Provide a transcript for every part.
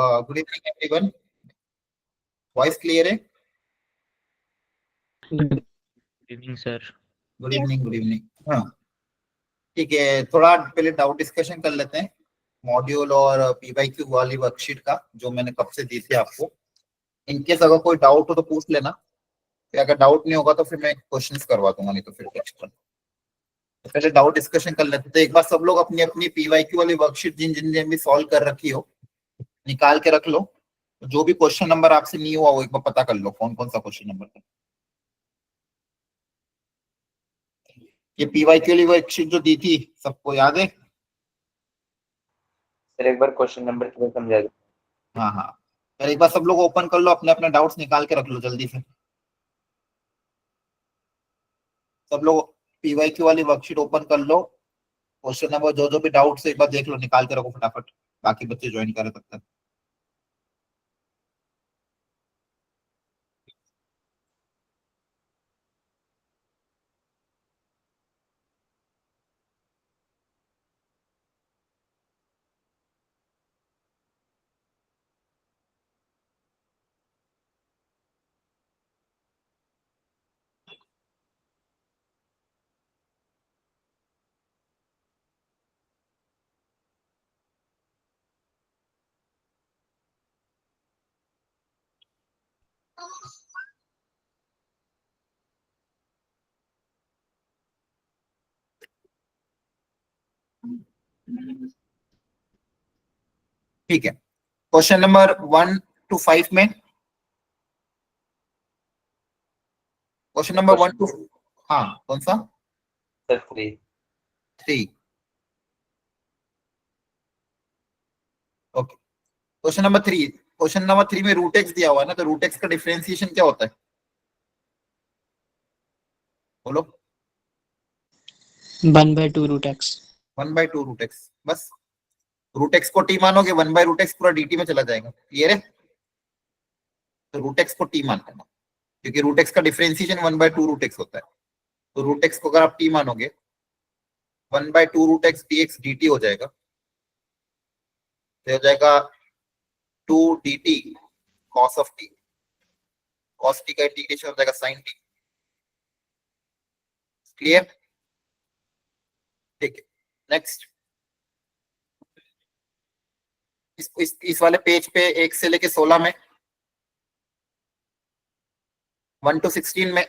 Good evening everyone. Voice clear है? Good evening sir. Good evening, good evening. हाँ, ठीक है। थोड़ा पहले डाउट डिस्कशन कर लेते हैं मॉड्यूल और पीवाईक्यू वाली वर्कशीट का, जो मैंने कब से दी थी आपको। इनकेस अगर कोई डाउट हो तो पूछ लेना, फिर अगर डाउट नहीं होगा तो फिर मैं क्वेश्चंस करवा दूंगा, नहीं तो फिर टेक्स्ट कर। तो पहले डाउट डिस्कशन कर लेते हैं। तो एक बार सब लोग अपनी अपनी पीवाईक्यू वाली वर्कशीट जिन जिन ने भी सॉल्व कर रखी हो निकाल के रख लो। जो भी क्वेश्चन नंबर आपसे नहीं हुआ वो एक बार पता कर लो कौन कौन सा क्वेश्चन नंबर था। ये पीवाईक्यू वाली वर्कशीट जो दी थी सबको याद है? सर एक बार क्वेश्चन नंबर क्लियर समझा दो। हाँ हाँ, फिर एक बार सब लोग ओपन कर लो, अपने अपने डाउट्स निकाल के रख लो जल्दी से। सब लोग पीवाईक्यू वाली वर्कशीट ओपन कर लो। क्वेश्चन नंबर जो जो भी डाउट्स एक बार देख लो, निकाल के रखो फटाफट, बाकी बच्चे ज्वाइन करे तब तक। ठीक है, क्वेश्चन नंबर 1 to 5 में, क्वेश्चन नंबर 1 to, हाँ कौन सा? सर 3। 3। ओके, क्वेश्चन नंबर 3 में रूट एक्स दिया हुआ है ना, तो रूट एक्स का डिफरेंशिएशन क्या होता है? बोलो। 1/2 रूट एक्स। 1/2 रूट एक्स, बस। रूट एक्स को टी मानोगे, 1/रूट एक्स पूरा dt में चला जाएगा, क्लियर है? तो रूट एक्स को टी मान लेना, क्योंकि रूट एक्स का डिफरेंशिएशन 1/2 रूट एक्स होता है। तो रूट एक्स को अगर आप टी मानोगे, 1/2 root x d x d t हो जाएगा। तो हो जाएगा 2 dt cos of t. Cos t का इंटीग्रेशन हो जाएगा साइन टी। क्लियर? ठीक है, नेक्स्ट। इस वाले पेज पे 1 से लेके 16 में, 1 to 16 में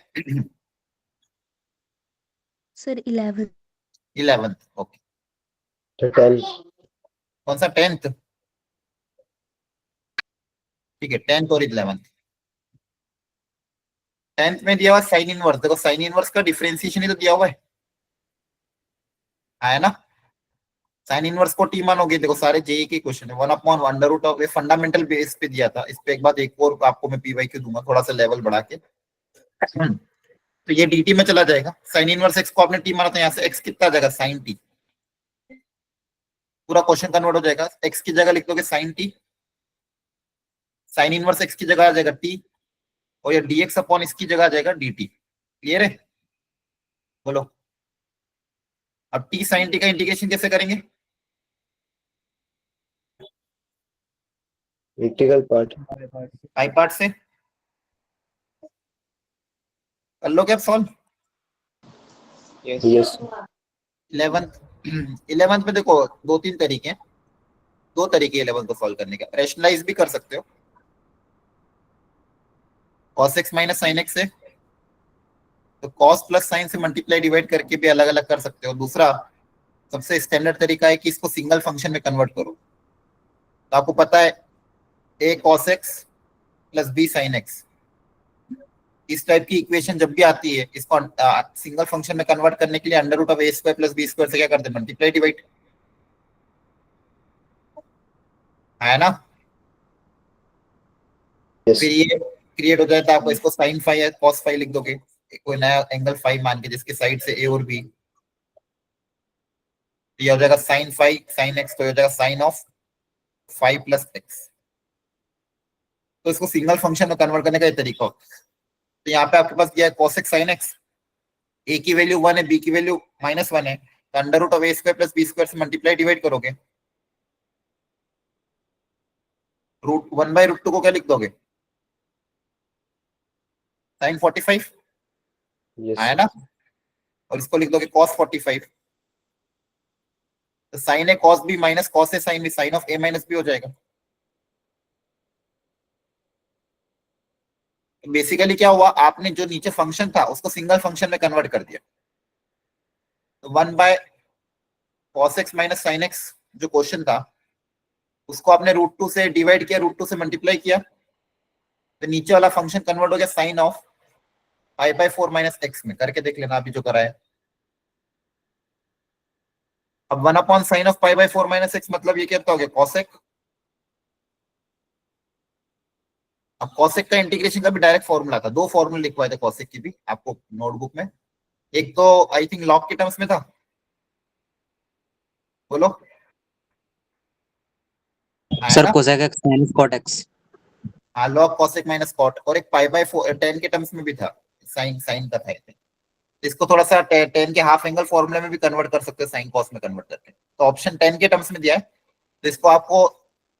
सर 11। 11। ओके, 10। कौन सा 10th? ठीक है, 10th और 11th। 10th में दिया हुआ साइन इनवर्स। देखो साइन इनवर्स का डिफरेंशिएशन ही तो दिया हुआ है, आया ना? साइन इनवर्स को टी मानोगे, देखो सारे जेई के क्वेश्चन है। 1/√, ऑफ फंडामेंटल बेस पे दिया था। इस पे एक बात एक और आपको मैं पीवाईक्यू दूंगा, थोड़ा सा लेवल बढ़ा के। तो ये dt में चला जाएगा। साइन इनवर्स एक्स को आपने टी माना था, यहाँ से एक्स कितना आ जाएगा? Sine t. पूरा क्वेश्चन कन्वर्ट हो जाएगा। एक्स की जगह लिख दोगे sine t, sine inverse x की जगह आ जाएगा टी, और ये dx अपॉन इसकी जगह आ जाएगा dt। क्लियर है? बोलो। अब t साइन टी का इंटीग्रेशन कैसे करेंगे? Practical part. पाई पार्ट से कर लो क्या सॉल्व? यस। 11th में देखो 2-3 तरीके हैं। 2 तरीके 11th को सॉल्व करने का। रेशनलाइज भी कर सकते हो, cos x minus sine x है, तो cos प्लस साइन से मल्टीप्लाई डिवाइड करके भी अलग अलग कर सकते हो। दूसरा सबसे स्टैंडर्ड तरीका है कि इसको सिंगल फंक्शन में कन्वर्ट करो। तो आपको पता है a cos x plus b sin x, इस टाइप की इक्वेशन जब भी आती है, इसको सिंगल फंक्शन में कन्वर्ट करने के लिए √a² प्लस b² से क्या करते हैं? मल्टीप्लाई डिवाइड, है ना? फिर ये क्रिएट हो जाए तो आप इसको sin फाई या cos फाई लिख दोगे, कोई नया एंगल फाई मान के, जिसके साइड से a और b। ये हो जाएगा sin फाई sin x, तो हो जाएगा sin of phi plus x. तो इसको सिंगल फंक्शन में कन्वर्ट करने का ये तरीका होता है। तो यहाँ पे आपके पास दिया है cos x sin x, a की वैल्यू 1 है, b की वैल्यू -1 है, तो √a² प्लस b² से मल्टीप्लाई डिवाइड करोगे, रूट 1/√2 को क्या लिख दोगे? sin 45 Yes. आया ना, और इसको लिख दोगे cos 45। तो sin a cos b minus cos a sin b, sin of a minus b हो जाएगा। बेसिकली क्या हुआ, आपने जो नीचे फंक्शन था उसको सिंगल फंक्शन में कन्वर्ट कर दिया। तो 1/cos x minus sin x जो क्वेश्चन था उसको आपने √2 से डिवाइड किया, √2 से मल्टीप्लाई किया, तो नीचे वाला फंक्शन कन्वर्ट हो गया sin ऑफ π/4 माइनस x में। करके देख लेना अभी जो करा है। अब 1/sin ऑफ π/4 माइनस x मतलब ये क्या हो गया, cos x। अब cos x का इंटीग्रेशन का भी डायरेक्ट फॉर्मूला था, दो फॉर्मूले लिखवाए थे cos x की भी आपको नोटबुक में। एक तो आई थिंक लॉग के टर्म्स में था, बोलो आया सर ना? cosec x minus cot x। हाँ, log cos x minus cot, और एक π/4 10 के टर्म्स में भी था, साइन का था। इसको थोड़ा सा 10 के हाफ एंगल फॉर्मूले में भी कन्वर्ट कर सकते हैं, साइन कॉस में कन्वर्ट करके। तो ऑप्शन 10 के टर्म्स में दिया है, तो इसको आपको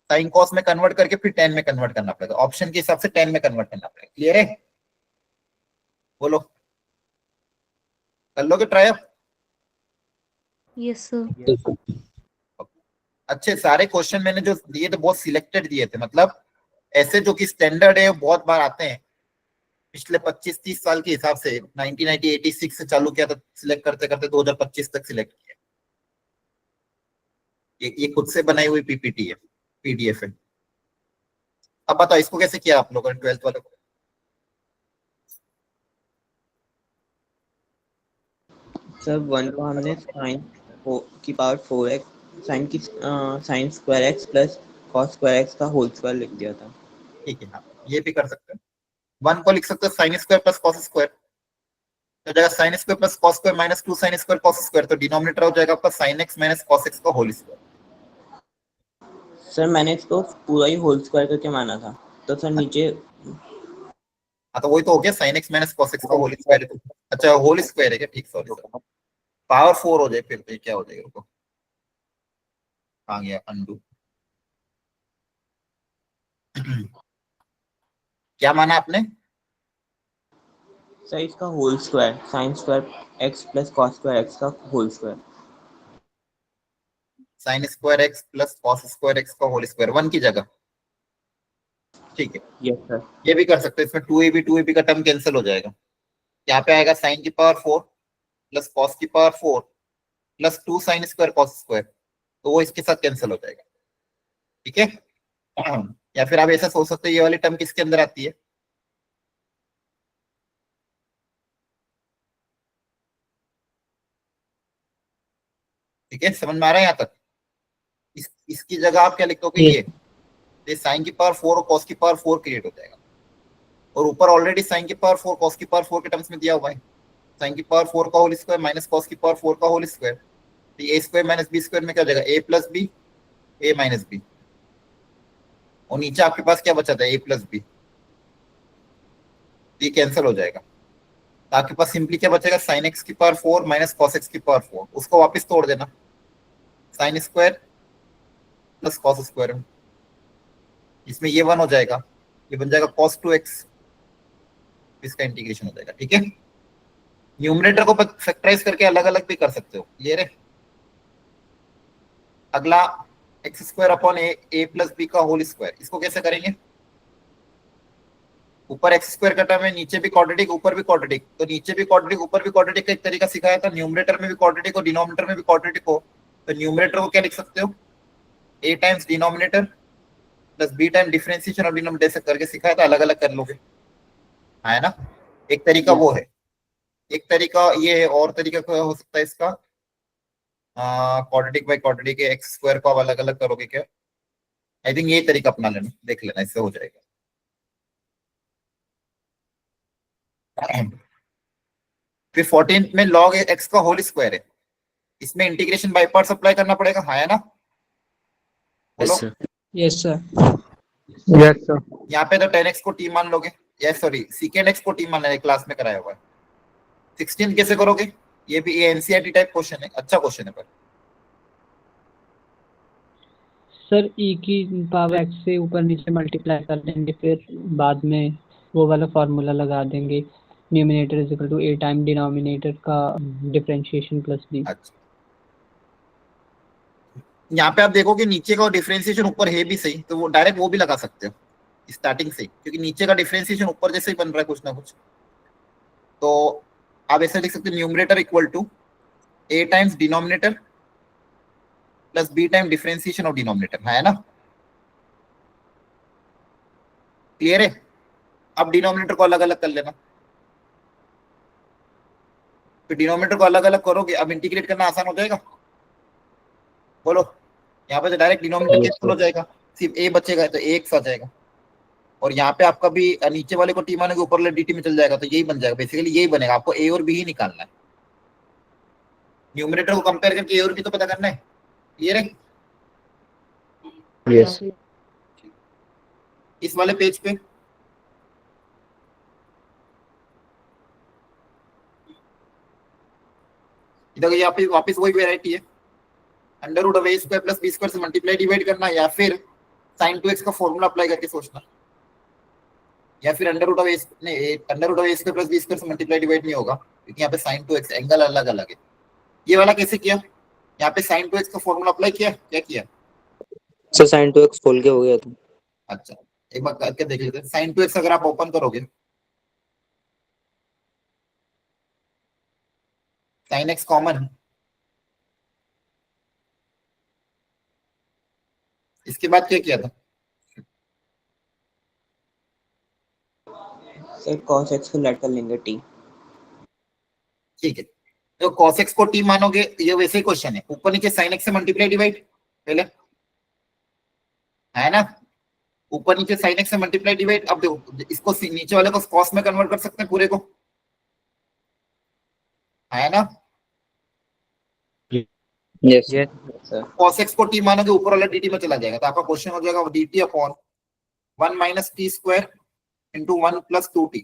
साइन कॉस में कन्वर्ट करके फिर 10 में कन्वर्ट करना पड़ेगा। ऑप्शन के हिसाब से 10 में कन्वर्ट करना पड़ेगा। क्लियर है? बोलो, कर लोगे ट्राई अब? Yes sir. अच्छे सारे क्वेश्चन मैंने जो दिए थे बहुत सिलेक्टेड दिए थे, मतलब ऐसे जो कि स्टैंडर्ड है बहुत बार आते हैं। पिछले 25-30 साल के हिसाब से 1986 से चालू किया था सिलेक्ट करते करते 2025 तक सिलेक्ट किया। ये खुद से बनाई हुई पीपीटी है, पीडीएफ है। अब बताओ इसको कैसे किया आप लोगों ने 12th वाले को? सर 1 को हमने साइन की पावर 4x साइन की sign square x plus cos square x का होल स्क्वायर लिख दिया था। ठीक है, हाँ ये भी कर सकते हैं। 1 को लिख सकते हो sine square plus cos square, तो जाएगा sine square plus cos square minus 2 sine square cos square, तो डिनोमिनेटर हो जाएगा आपका sine x minus cos x का होल स्क्वायर। सर मैंने इसको पूरा ही होल स्क्वायर करके माना था, तो सर नीचे हाँ तो वही तो हो गया, sine x minus cos x का होल स्क्वायर। अच्छा होल स्क्वायर है क्या? ठीक, सॉरी पावर 4 हो जाए फिर तो ये क्या हो जाएगा, रुको आ गया अंडू। क्या माना आपने? सर इसका whole square sine square x plus cos square x का whole square. Sine square x plus cos square x का होल स्क्वायर 1 की जगह। ठीक है, यस सर। ये भी कर सकते हैं। इसमें 2ab का टर्म कैंसिल हो जाएगा। यहाँ पे आएगा साइन की पावर 4 प्लस कॉस की power 4 plus 2 sine square cos square, तो वो इसके साथ कैंसिल हो जाएगा। ठीक है, या फिर आप ऐसा सोच सकते हैं ये वाली टर्म किसके अंदर आती है? ठीक है, समझ में आ रहा है यहाँ तक? इसकी जगह आप क्या लिखोगे, ये साइन की पावर 4 और कॉस की पावर 4 क्रिएट हो जाएगा, और ऊपर ऑलरेडी साइन की पावर 4 कॉस की पावर 4 के टर्म्स में दिया हुआ है। साइन की पावर 4 का होल स्क्वायर माइनस कॉस की पावर 4 का होल स्क्वायर, तो ए स्क्वायर माइनस बी स्क्वायर में क्या हो जाएगा, ए plus B A minus B, और नीचे आपके पास क्या बचा था, ए प्लस बी, ये कैंसिल हो जाएगा। तो आपके पास सिंपली क्या बचेगा, साइन एक्स की पावर 4 माइनस कॉस एक्स की पावर 4, उसको वापस तोड़ देना, sine square plus cos square में, इसमें ये 1 हो जाएगा, ये बन जाएगा cos 2x, इसका इंटीग्रेशन हो जाएगा। ठीक है, न्यूमरेटर को फैक्टराइज करके अलग अलग भी कर सकते हो। क्लियर है? अगला एक्स स्क्वायर अपॉन ए प्लस बी का होल स्क्वायर, इसको कैसे करेंगे? ऊपर एक्स स्क्वायर का टर्म है, नीचे भी क्वाड्रेटिक ऊपर भी क्वाड्रेटिक, तो नीचे भी क्वाड्रेटिक ऊपर भी क्वाड्रेटिक का एक तरीका सिखाया था। न्यूमरेटर में भी क्वाड्रेटिक हो डिनोमिनेटर में भी क्वाड्रेटिक हो, तो न्यूमरेटर को क्या लिख सकते हो, A times denominator plus B time differentiation और डिनोमिनेटर करके सिखाया था, अलग अलग कर लोगे, है ना? एक तरीका वो है, एक तरीका ये है, और तरीका क्या हो सकता है इसका, quadratic by quadratic x square को आप अलग अलग करोगे क्या? आई थिंक ये तरीका अपना लेना, देख लेना, इससे हो जाएगा। फिर 14 में log x का होल स्क्वायर है, इसमें इंटीग्रेशन बाय पार्ट्स अप्लाई करना पड़ेगा, हाँ है ना? बोलो। Yes sir. यहाँ पे तो 10x को t मान लोगे, या सॉरी secant x को t मान लेना, क्लास में कराया हुआ है। 16 कैसे करोगे? ये भी एनसीईआरटी टाइप क्वेश्चन है, अच्छा क्वेश्चन है पर सर ई की पावर एक्स से ऊपर नीचे मल्टीप्लाई कर देंगे, फिर बाद में वो वाला फॉर्मूला लगा देंगे, numerator is equal to a time denominator का डिफरेंशिएशन प्लस बी। अच्छा, यहाँ पे आप देखो कि नीचे का डिफरेंशिएशन ऊपर है भी सही, तो वो डायरेक्ट वो भी लगा सकते हो स्टार्टिंग से, क्योंकि नीचे का डिफरेंशिएशन ऊपर जैसे ही बन रहा है कुछ ना कुछ। तो आप ऐसे लिख सकते हो numerator equal to a times denominator plus B time differentiation of denominator, है ना? क्लियर है? अब डिनोमिनेटर को अलग अलग कर लेना, तो डिनोमिनेटर को अलग अलग करोगे, अब इंटीग्रेट करना आसान हो जाएगा। बोलो, यहाँ पे तो डायरेक्ट डिनोमिनेटर कैंसिल हो जाएगा, सिर्फ ए बचेगा, तो ए एक्स आ जाएगा। और यहाँ पे आपका भी नीचे वाले को टी मानोगे, ऊपर वाले dt में चल जाएगा, तो यही बन जाएगा। बेसिकली यही बनेगा, आपको ए और बी ही निकालना है। न्यूमरेटर को कंपेयर करके ए और बी तो पता करना है। क्लियर है? Yes. इस वाले पेज पे इधर यहाँ पे वापस वही वेराइटी है, under root of a square plus b square से मल्टीप्लाई डिवाइड करना, या फिर साइन टू एक्स का फॉर्मूला अप्लाई करके सोचना, या फिर under root of a square plus b square से मल्टीप्लाई डिवाइड नहीं होगा, क्योंकि यहाँ पे साइन टू एक्स एंगल अलग अलग है। ये वाला कैसे किया? यहाँ पे साइन टू एक्स का फॉर्मूला अप्लाई किया, क्या किया? सर sin 2x खोल के हो गया था। अच्छा, एक बार करके देख लेते हैं। साइन टू एक्स अगर आप ओपन करोगे, साइन एक्स कॉमन है, इसके बाद क्या किया था? सर cos x को लेट कर लेंगे t। ठीक है, तो cos x को t मानोगे, ये वैसे ही क्वेश्चन है, ऊपर नीचे sin x से मल्टीप्लाई डिवाइड पहले, है ना? ऊपर नीचे sin x से मल्टीप्लाई डिवाइड। अब देखो, इसको नीचे वाले को cos में कन्वर्ट कर सकते हैं पूरे को, है ना? यस सर cos x को t मानोगे, ऊपर वाला dt में चला जाएगा, तो आपका क्वेश्चन हो जाएगा dt upon 1 minus T square into 1 plus 2t।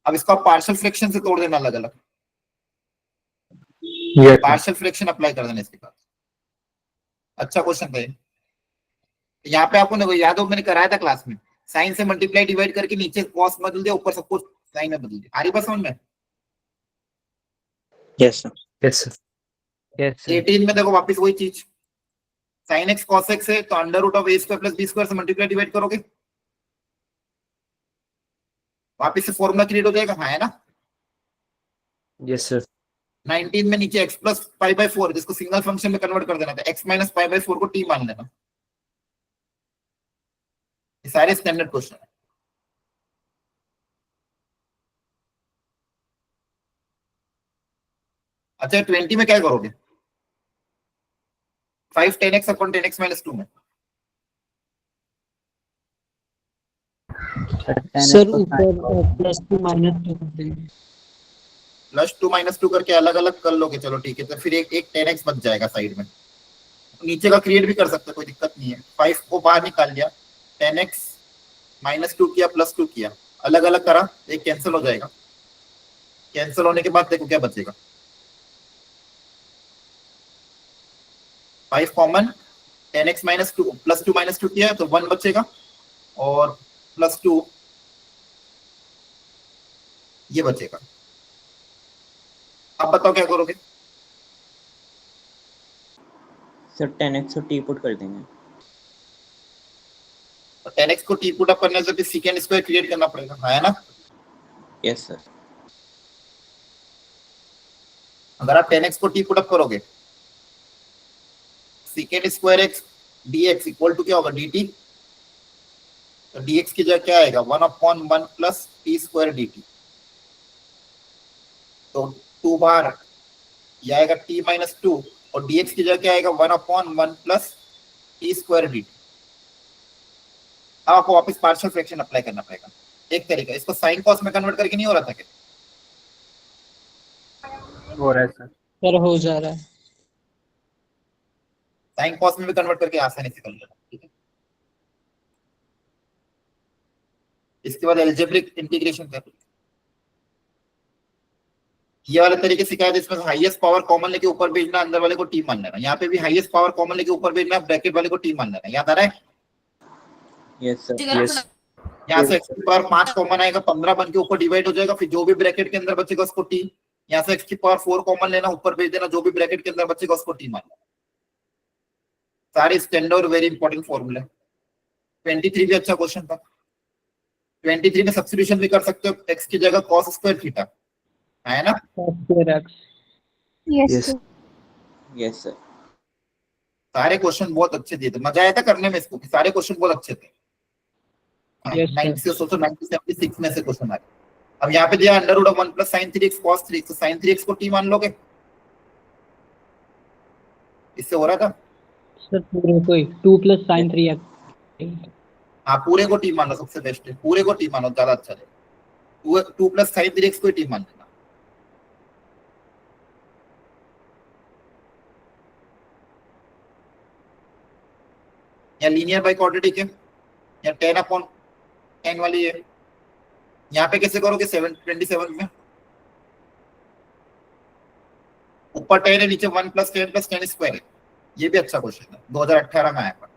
अब इसको आप पार्शियल फ्रैक्शन से तोड़ देना अलग अलग, Yes. पार्शियल फ्रैक्शन अप्लाई कर देना इसके बाद। अच्छा क्वेश्चन था ये। यहाँ पे आपको याद हो, मैंने कराया था क्लास में, साइन से मल्टीप्लाई डिवाइड करके नीचे कॉस बदल दिया, ऊपर सब कुछ साइन में बदल दिया। आ रही बात समझ में? Yes sir. Yes, sir. Yes 18 में देखो वापस वही चीज, साइन एक्स कॉस एक्स है, तो under root of a square plus b square से मल्टीप्लाई डिवाइड करोगे, वापस से फॉर्मूला क्रिएट हो जाएगा, हाँ, है ना? Yes, sir. 19 में नीचे x प्लस पाई बाय 4, जिसको सिंगल फंक्शन में कन्वर्ट कर देना था, x माइनस पाई बाय 4 को t मान लेना। ये सारे स्टैंडर्ड क्वेश्चन है। अच्छा 20 में क्या करोगे? 5 10x अपॉन 10x माइनस 2 में, सर ऊपर प्लस 2 माइनस 2 कर देंगे। प्लस 2 माइनस 2 करके अलग अलग कर लोगे, चलो ठीक है, तो फिर एक 10x बच जाएगा साइड में। नीचे का क्रिएट भी कर सकते हैं, कोई दिक्कत नहीं है। 5 को बाहर निकाल लिया, 10x माइनस 2 किया, प्लस 2 किया, अलग अलग करा, एक कैंसिल हो जाएगा। कैंसिल होने के बाद देखो क्या बचेगा, 5 common, 10x minus 2 plus 2 minus 2 किया तो 1 बचेगा, और प्लस 2 ये बचेगा। अब बताओ क्या करोगे? सर 10x और t पुट कर देंगे। 10x को t पुट अप करने से फिर सेकंड स्क्वायर क्रिएट करना पड़ेगा, है ना? Yes sir. अगर आप 10x को t पुट अप करोगे, second square x dx equal to क्या होगा, dt। तो dx की जगह क्या आएगा, 1 upon 1 plus T square dt। तो 2 बार ये आएगा t माइनस 2, और dx की जगह क्या आएगा, 1 upon 1 plus T square dt। अब आपको वापस पार्शियल फ्रैक्शन अप्लाई करना पड़ेगा। एक तरीका, इसको साइन कॉस में कन्वर्ट करके नहीं हो रहा था क्या? हो रहा है सर। सर हो जा रहा है। साइन कॉस में भी कन्वर्ट करके आसानी से कर लेना, ठीक है? इसके बाद एल्जेब्रिक इंटीग्रेशन कर, ये वाला तरीके सिखाया था, इसमें हाईएस्ट पावर कॉमन लेके ऊपर भेजना, अंदर वाले को टी मान लेना। यहाँ पे भी हाईएस्ट पावर कॉमन लेके ऊपर भेजना, ब्रैकेट वाले को टी मान लेना। याद आ रहा है? Yes sir. Yes. यहाँ से एक्स की पावर 5 कॉमन आएगा, 15 बन के ऊपर डिवाइड हो जाएगा, फिर जो भी ब्रैकेट के अंदर बचेगा उसको टी। यहाँ से एक्स की पावर 4 कॉमन लेना, ऊपर भेज देना, जो भी ब्रैकेट के अंदर बचेगा उसको टी मानना। सारे स्टैंडर्ड वेरी इंपॉर्टेंट फॉर्मूले। 23 भी अच्छा क्वेश्चन था। 23 में सब्स्टिट्यूशन भी कर सकते हो, एक्स की जगह कॉस स्क्वायर थीटा है ना। x Yes, Yes. sir. Yes sir. सारे क्वेश्चन बहुत अच्छे दिए थे, मजा आया था करने में इसको, कि सारे क्वेश्चन बहुत अच्छे थे। Yes, sir. 90 से सोचो 96 में से क्वेश्चन आए। अब यहाँ पे दिया under root of 1 plus sine 3x cos 3x, तो साइन 3x को टी मान लोगे? इससे हो रहा था। सर पूरे को ही 2 + sin 3x। हाँ पूरे को टी मान लो, सबसे बेस्ट है, पूरे को टी मानो, ज्यादा अच्छा है। 2 + sin 3x को टी मान लेना। या लीनियर बाई क्वाड्रेटिक है, या 10/10 वाली है। यहाँ पे कैसे करोगे? 27 में ऊपर 10 है, नीचे 1 + 10 + 10 स्क्वायर है। ये भी अच्छा क्वेश्चन है, 2018 में आया था,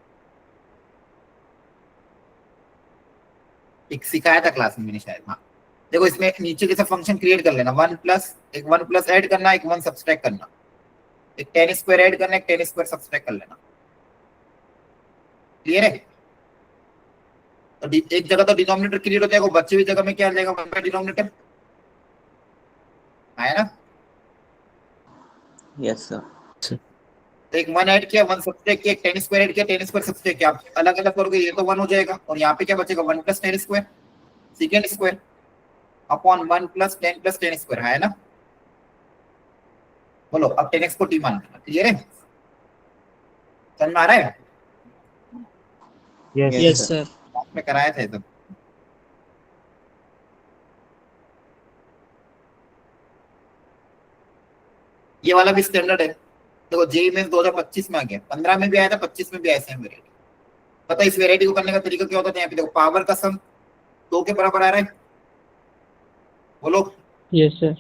एक सिखाया था क्लास में मैंने शायद। हाँ देखो, इसमें नीचे जैसे फंक्शन क्रिएट कर लेना, 1 + ऐड करना, एक 1 सब्सट्रैक्ट करना, एक 10 स्क्वायर ऐड करना, एक 10 स्क्वायर सब्सट्रैक्ट कर लेना। क्लियर है? तो एक जगह तो डिनोमिनेटर क्रिएट हो जाएगा, बच्चे भी जगह में क्या आ जाएगा? 1 का डिनोमिनेटर आया ना। Yes sir. तो एक 1 ऐड किया, 1 सब्सट्रैक्ट किया, 10 स्क्वायर ऐड किया, 10 स्क्वायर सब्सट्रैक्ट किया। आप अलग अलग करोगे, ये तो 1 हो जाएगा, और यहाँ पे क्या बचेगा? 1 + 10 square second square upon 1 + 10 + 10 square है ना। बोलो अब 10x को टी मान लेना। क्लियर है? समझ में आ रहा है? Yes. Yes sir. आपने कराया था ये सब। ये वाला भी स्टैंडर्ड है। देखो जेई में 2025 में आ गया, 15 में भी आया था, 25 में भी आया सेम वेराइटी। पता है इस वेराइटी को करने का तरीका क्या होता है? यहाँ पे देखो पावर का सम 2 के बराबर आ रहा है, बोलो। Yes, sir.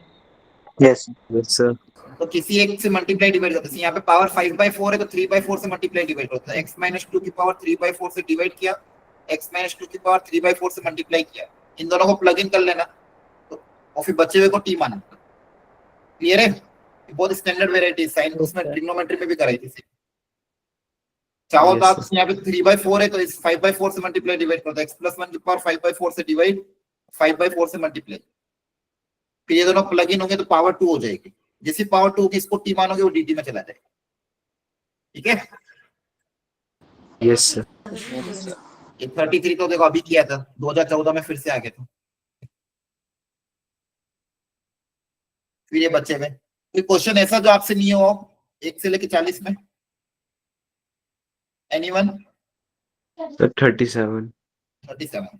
Yes. Yes, sir. तो किसी एक से मल्टीप्लाई डिवाइड करते हैं। यहाँ पे पावर 5/4 है, तो 3/4 से मल्टीप्लाई डिवाइड होता है। x - 2 की पावर 3/4 से डिवाइड किया, x - 2 की पावर 3/4 से मल्टीप्लाई किया। इन दोनों को प्लग इन कर लेना, तो और फिर बचे हुए को टी मानना। क्लियर है? ये बहुत स्टैंडर्ड वेराइटी, साइन उसमें ट्रिग्नोमेट्री में भी कराई थी। चाहो तो आप यहाँ पे 3/4 है, तो इस 5/4 से मल्टीप्लाई डिवाइड करते हैं। x + 1 की पावर 5/4 से डिवाइड, 5/4 से मल्टीप्लाई, फिर ये दोनों प्लग इन होंगे तो पावर 2 हो जाएगी। जैसे पावर 2 की इसको टी मानोगे, वो dt में चला जाएगा। ठीक है? Yes, sir. ये 33 तो देखो अभी किया था, 2014 में फिर से आ गया था। फिर ये बच्चे में कोई क्वेश्चन ऐसा जो आपसे नहीं हो 1 से लेके 40 में? एनीवन? Sir, 37. 37।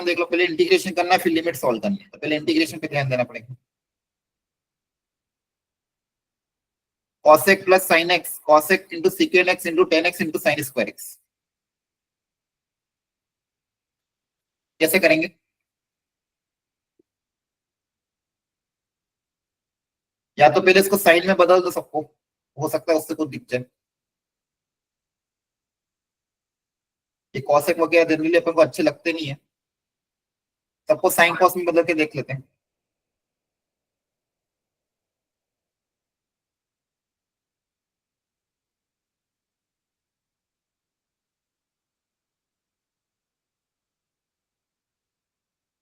देख लो, पहले इंटीग्रेशन करना है, फिर लिमिट सॉल्व करनी है। तो पहले इंटीग्रेशन पे ध्यान देना पड़ेगा। cosec + sin x, cosec * secant x * 10x * sin square x। कैसे करेंगे? या तो पहले इसको साइन में बदल दो सबको, हो सकता है उससे कुछ दिख जाए। ये cosec वगैरह जनरली अपन को अच्छे लगते नहीं है, सबको साइन cos में बदल के देख लेते हैं।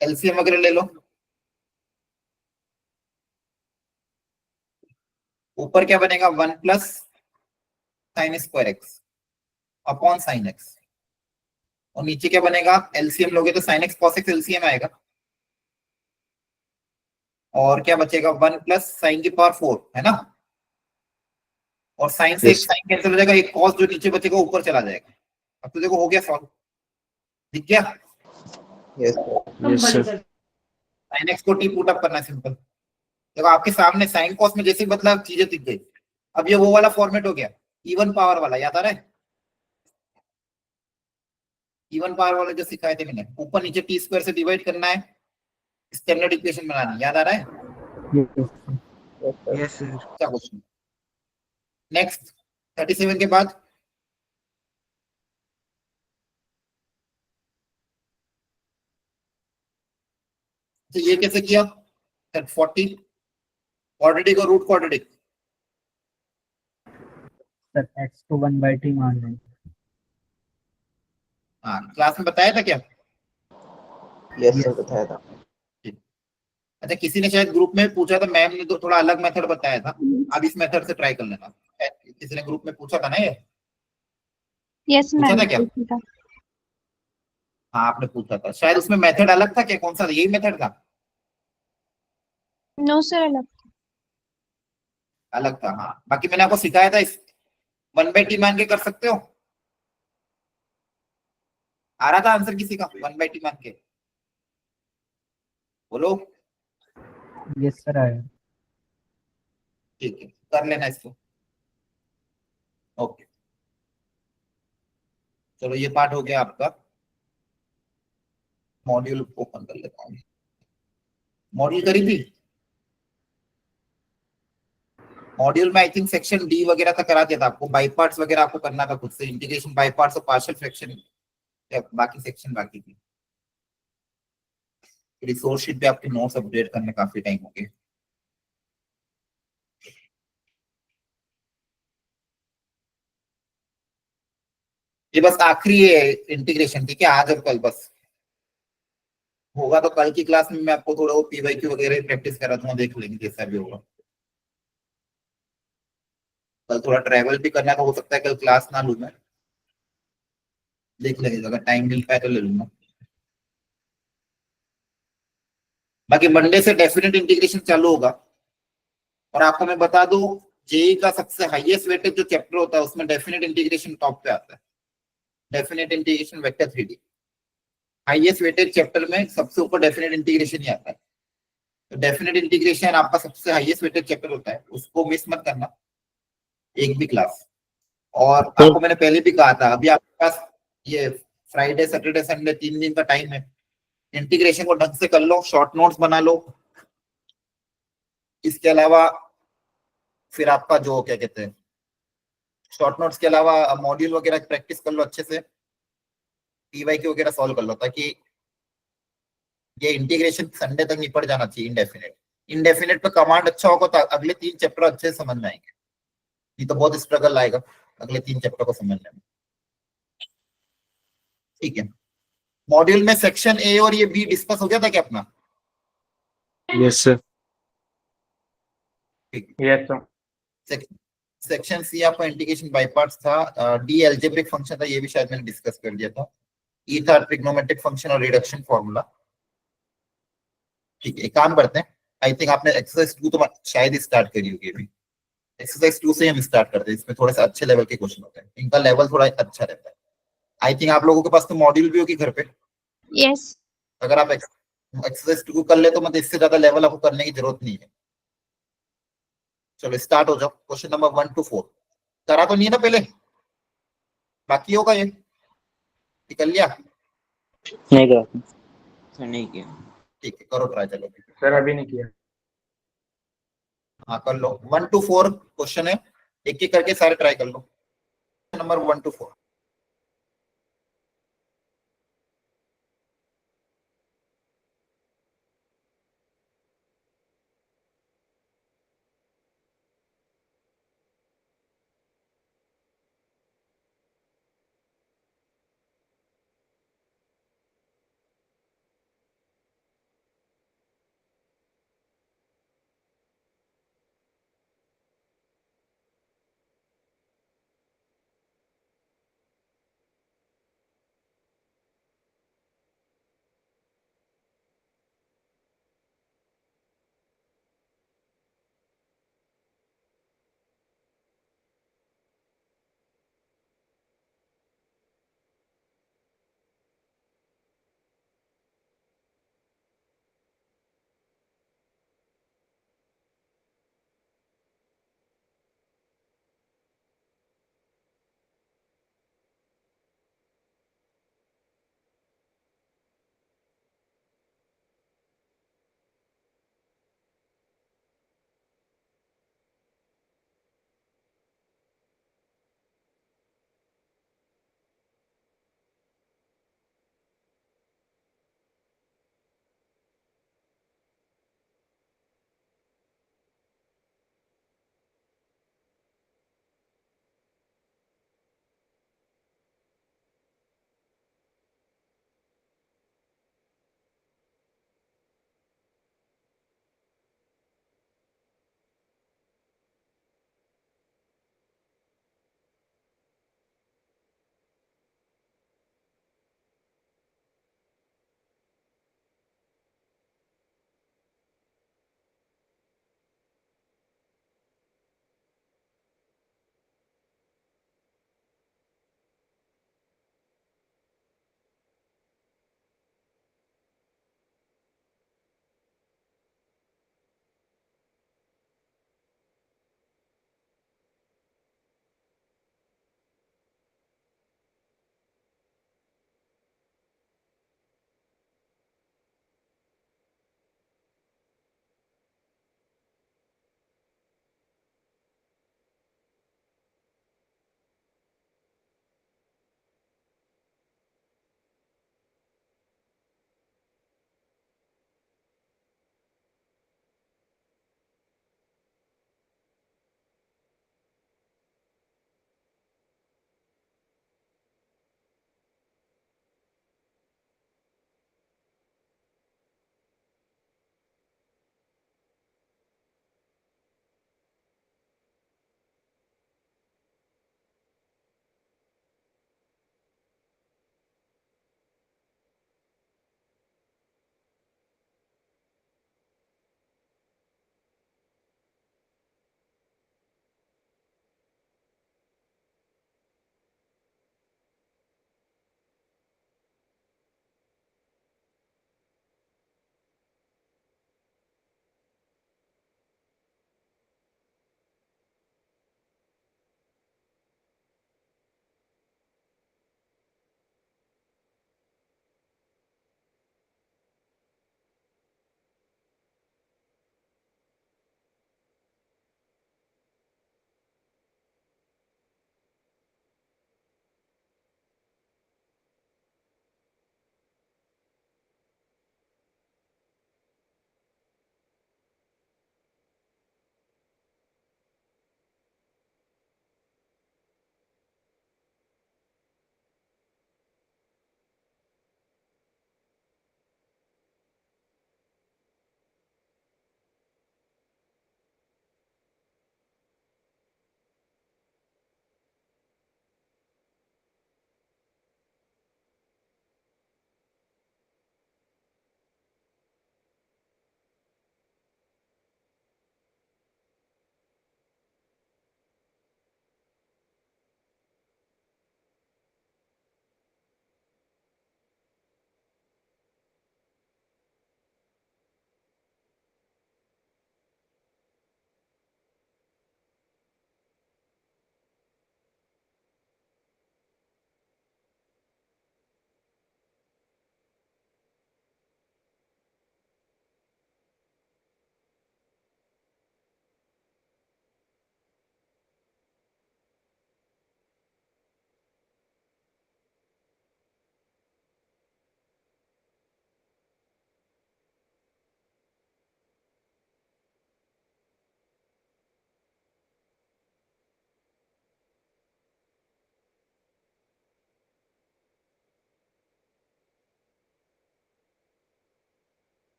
एलसीएम वगैरह ले लो। ऊपर क्या बनेगा? 1 + sin square x upon sin x, और नीचे क्या बनेगा? एलसीएम लोगे तो sin x cos x LCM आएगा, और क्या बचेगा? 1 + sin की पावर 4 है ना, और साइन से एक Yes. साइन कैंसिल हो जाएगा, एक cos जो नीचे बचेगा ऊपर चला जाएगा। अब तो देखो हो गया सॉल्व, दिख गया। Yes Yes, sir. sin x को टी पुट अप करना है, सिंपल। देखो आपके सामने साइन cos में जैसे ही बदला चीजें दिख गई। अब ये वो वाला फॉर्मेट हो गया, इवन पावर वाला, याद आ रहा है? इवन पावर वाले जो सिखाए थे मैंने, ऊपर नीचे टी स्क्वायर से डिवाइड करना है, स्टैंडर्ड इक्वेशन बनानी, याद आ रहा है? Yes, sir. क्या क्वेश्चन? नेक्स्ट 37 के बाद तो ये कैसे किया? 40 क्वाड्रेटिक और रूट क्वाड्रेटिक, सर x को 1/t मान लें। हाँ क्लास में बताया था क्या? यस सर बताया था। अच्छा, किसी ने शायद ग्रुप में पूछा था, मैम ने तो थोड़ा अलग मेथड बताया था, अब इस मेथड से ट्राई कर लेना। किसी ने ग्रुप में पूछा था ना ये? यस पूछा मैम था क्या? हाँ आपने पूछा था, शायद उसमें मेथड अलग था क्या? कौन सा था? यही मेथड था? नो सर अलग। अलग था, हाँ। बाकी मैंने आपको सिखाया था, इस 1/t मान के कर सकते हो। आ रहा था आंसर किसी का 1/t मान के? बोलो। यस सर आया। ठीक है, कर लेना इसको। ओके, चलो ये पार्ट हो गया आपका। मॉड्यूल ओपन कर लेता हूँ। मॉड्यूल करी थी? मॉड्यूल में आई थिंक सेक्शन डी वगैरह का करा दिया था आपको, बाई पार्ट्स वगैरह आपको करना था खुद से, इंटीग्रेशन बाई पार्ट्स और पार्शियल फ्रैक्शन, बाकी सेक्शन बाकी थी। रिसोर्स शीट पे आपके नोट्स अपडेट करने काफी टाइम हो गया। ये बस आखिरी है इंटीग्रेशन, ठीक है, आज और कल बस होगा, तो कल की क्लास में मैं आपको थोड़ा वो पीवाईक्यू वगैरह प्रैक्टिस करा दूंगा, देख लेंगे जैसा भी होगा। कल थोड़ा ट्रैवल भी करना, तो हो सकता है कल क्लास ना लूँ मैं, देख लेंगे, अगर टाइम मिल पाए तो ले लूंगा। बाकी मंडे से डेफिनेट इंटीग्रेशन चालू होगा। और आपको मैं बता दूं, जेई का सबसे हाईएस्ट वेटेज जो चैप्टर होता है उसमें डेफिनेट इंटीग्रेशन टॉप पे आता है। Definite integration vector 3D highest weightage chapter में सबसे ऊपर डेफिनेट इंटीग्रेशन ही आता है। तो डेफिनेट इंटीग्रेशन आपका सबसे हाईएस्ट वेटेज चैप्टर होता है, उसको मिस मत करना एक भी क्लास। और आपको मैंने पहले भी कहा था, अभी आपके पास ये फ्राइडे सैटरडे संडे 3 दिन का टाइम है, इंटीग्रेशन को ढंग से कर लो, शॉर्ट नोट्स बना लो। इसके अलावा फिर आपका जो क्या कहते हैं, शॉर्ट नोट्स के अलावा मॉड्यूल वगैरह प्रैक्टिस कर लो अच्छे से, पीवाईक्यू वगैरह सॉल्व कर लो, ताकि ये इंटीग्रेशन संडे तक निपट जाना चाहिए। इंडेफिनेट इंडेफिनेट पे कमांड अच्छा होगा तो अगले 3 चैप्टर अच्छे से समझ में आएंगे, नहीं तो बहुत स्ट्रगल आएगा अगले 3 चैप्टर को समझने में। ठीक है, मॉड्यूल में सेक्शन ए और ये बी डिस्कस हो गया था क्या अपना? Yes, sir. ठीक। Yes, sir. सेक्शन सी आपका इंटीग्रेशन बाय पार्ट्स था, डी एल्जेब्रिक फंक्शन था, ये भी शायद मैंने डिस्कस कर दिया था। ई था ट्रिग्नोमेट्रिक फंक्शन और रिडक्शन फॉर्मूला। ठीक है, एक काम करते हैं, आई थिंक आपने एक्सरसाइज 2 तो शायद ही स्टार्ट करी होगी अभी। एक्सरसाइज 2 से हम स्टार्ट करते हैं, इसमें थोड़े से अच्छे लेवल के क्वेश्चन होते हैं, इनका लेवल थोड़ा अच्छा रहता है। आई थिंक आप लोगों के पास तो मॉड्यूल भी होगी घर पे, यस अगर आप एक्सरसाइज 2 कर ले तो मतलब इससे ज्यादा लेवल आपको करने की जरूरत नहीं है। चलो स्टार्ट हो जाओ, क्वेश्चन नंबर 1 to 4 करा तो नहीं है ना पहले? बाकी होगा ये, कर लिया? नहीं करा सर, नहीं किया। ठीक है, करो ट्राई, चलो। सर अभी नहीं किया। हाँ कर लो, 1 to 4 क्वेश्चन है, एक एक करके सारे ट्राई कर लो। Number 1 to 4।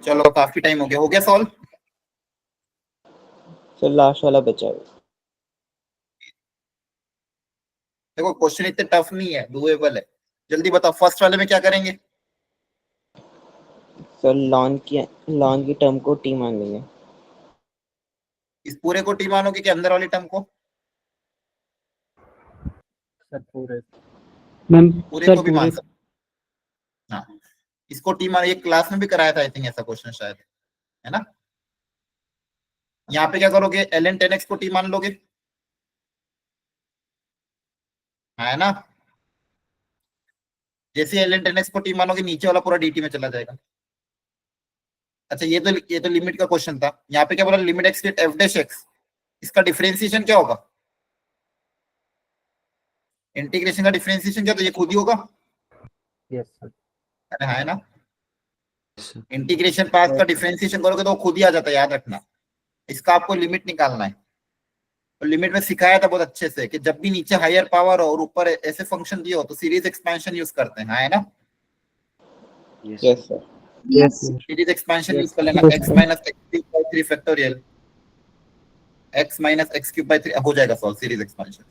चलो काफी टाइम हो गया सॉल्व। सर लास्ट वाला बचा है। देखो क्वेश्चन इतने टफ नहीं है, डूएबल है। जल्दी बताओ फर्स्ट वाले में क्या करेंगे। सर लॉन की टर्म को टी मान लेंगे। इस पूरे को टी मानोगे कि अंदर वाली टर्म को। सर पूरे मैम पूरे सर को भी पूरे मान सकते। हाँ, इसको टी मान, ये क्लास में भी कराया था आई थिंक ऐसा क्वेश्चन शायद, है ना। यहाँ पे क्या करोगे, ln 10x को टी मान लोगे, हाँ, है ना। जैसे ln 10x को टी मानोगे नीचे वाला पूरा dt में चला जाएगा। अच्छा ये तो लिमिट का क्वेश्चन था। यहाँ पे क्या बोला, limit x F dash x, इसका डिफरेंशिएशन क्या होगा। इंटीग्रेशन का डिफरेंशिएशन क्या, तो ये खुद ही होगा, यस सर। अरे हाँ, है ना। इंटीग्रेशन पास का डिफरेंशिएशन करोगे तो वो खुद ही आ जाता है, याद रखना। इसका आपको लिमिट निकालना है। तो लिमिट में सिखाया था बहुत अच्छे से कि जब भी नीचे हायर पावर हो और ऊपर ऐसे फंक्शन दिए हो तो सीरीज एक्सपेंशन यूज करते हैं, हाँ, है ना। Yes sir. Yes Yes. Sir series expansion use yes कर लेना, Yes, x sir. Minus x cube by three factorial, x minus x cube by three हो जाएगा सॉल्व सीरीज एक्सपेंशन।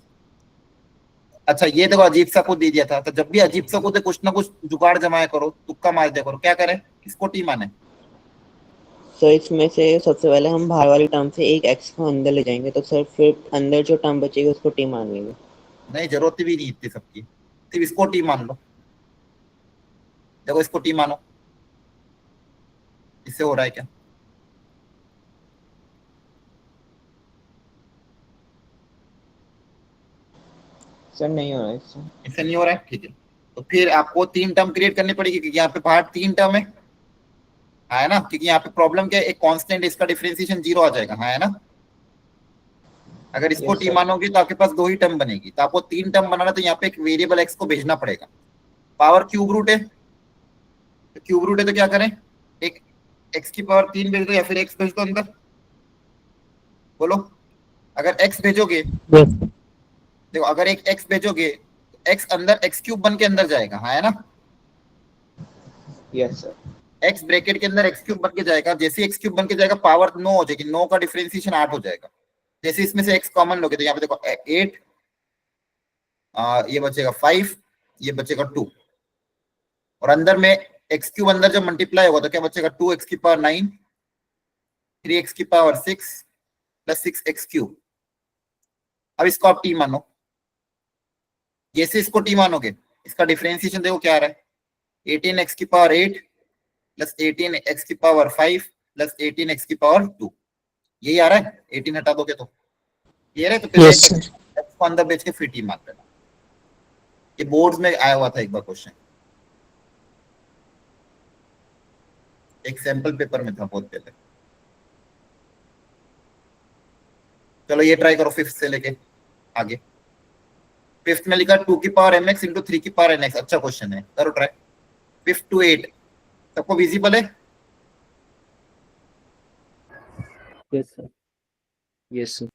अच्छा ये देखो अजीब सा कुछ दे दिया था, तो जब भी अजीब सा कुछ कुछ ना कुछ जुगाड़ जमाया करो, तुक्का मार दिया करो। क्या करें, किसको टी माने। सर इसमें से सबसे पहले हम बाहर वाली टर्म से एक एक्स को अंदर ले जाएंगे, तो सर फिर अंदर जो टर्म बचेगी उसको टी मान लेंगे। नहीं, जरूरत भी नहीं इतनी सबकी, सिर्फ इसको टी मान लो। देखो इसको टी मानो, इससे हो रहा है क्या। सर नहीं हो रहा है इससे। इससे नहीं हो रहा है, ठीक है। तो फिर आपको तीन टर्म क्रिएट करनी पड़ेगी, क्योंकि यहाँ पे बाहर तीन टर्म है ना। क्योंकि यहाँ पे प्रॉब्लम क्या है, एक कांस्टेंट, इसका डिफरेंशिएशन जीरो आ जाएगा, हाँ, है ना। अगर इसको यस टी सर। मानोगे तो आपके पास दो ही टर्म बनेगी, तो आपको तीन टर्म बनाना, तो यहाँ पे एक वेरिएबल एक्स को भेजना पड़ेगा। पावर क्यूब रूट है, तो क्यूब रूट है तो क्या करें, एक एक्स की पावर तीन भेज दो या फिर एक्स भेज दो अंदर, बोलो। अगर एक्स भेजोगे, Yes. देखो अगर एक एक्स भेजोगे तो एक्स अंदर एक्स क्यूब बन के अंदर जाएगा, हाँ, है ना। Yes sir. एक्स ब्रैकेट के अंदर एक्स क्यूब बन के जाएगा, जैसे एक्स क्यूब बन के जाएगा पावर 9 हो जाएगी, 9 का डिफरेंशिएशन 8 हो जाएगा। जैसे इसमें से एक्स कॉमन लोगे तो यहाँ पे देखो 8, ये बचेगा 5, ये बचेगा 2, और अंदर में एक्स क्यूब अंदर जब मल्टीप्लाई होगा तो क्या बचेगा, 2x की पावर 9, 3x की पावर 6 प्लस 6x क्यूब। अब इसको आप टी मानो, जैसे इसको टी मानोगे इसका डिफरेंशिएशन देखो क्या आ रहा है, 18x की पावर 8 प्लस 18x की पावर 5 प्लस 18x की पावर 2, यही आ रहा है। 18 हटा दोगे तो ये रहे, तो पहले Yes, एक sir. एक्स को अंदर बेच के फिर टी मान लेना। ये बोर्ड्स में आया हुआ था एक बार क्वेश्चन, एक सैंपल पेपर में था बहुत पहले। चलो ये ट्राई करो फिफ्थ से लेके आगे। फिफ्थ में लिखा 2 की पावर mx इंटू 3 की पावर nx, अच्छा क्वेश्चन है, करो ट्राई। फिफ्थ टू 8 सबको विजिबल है। Yes sir. Yes sir.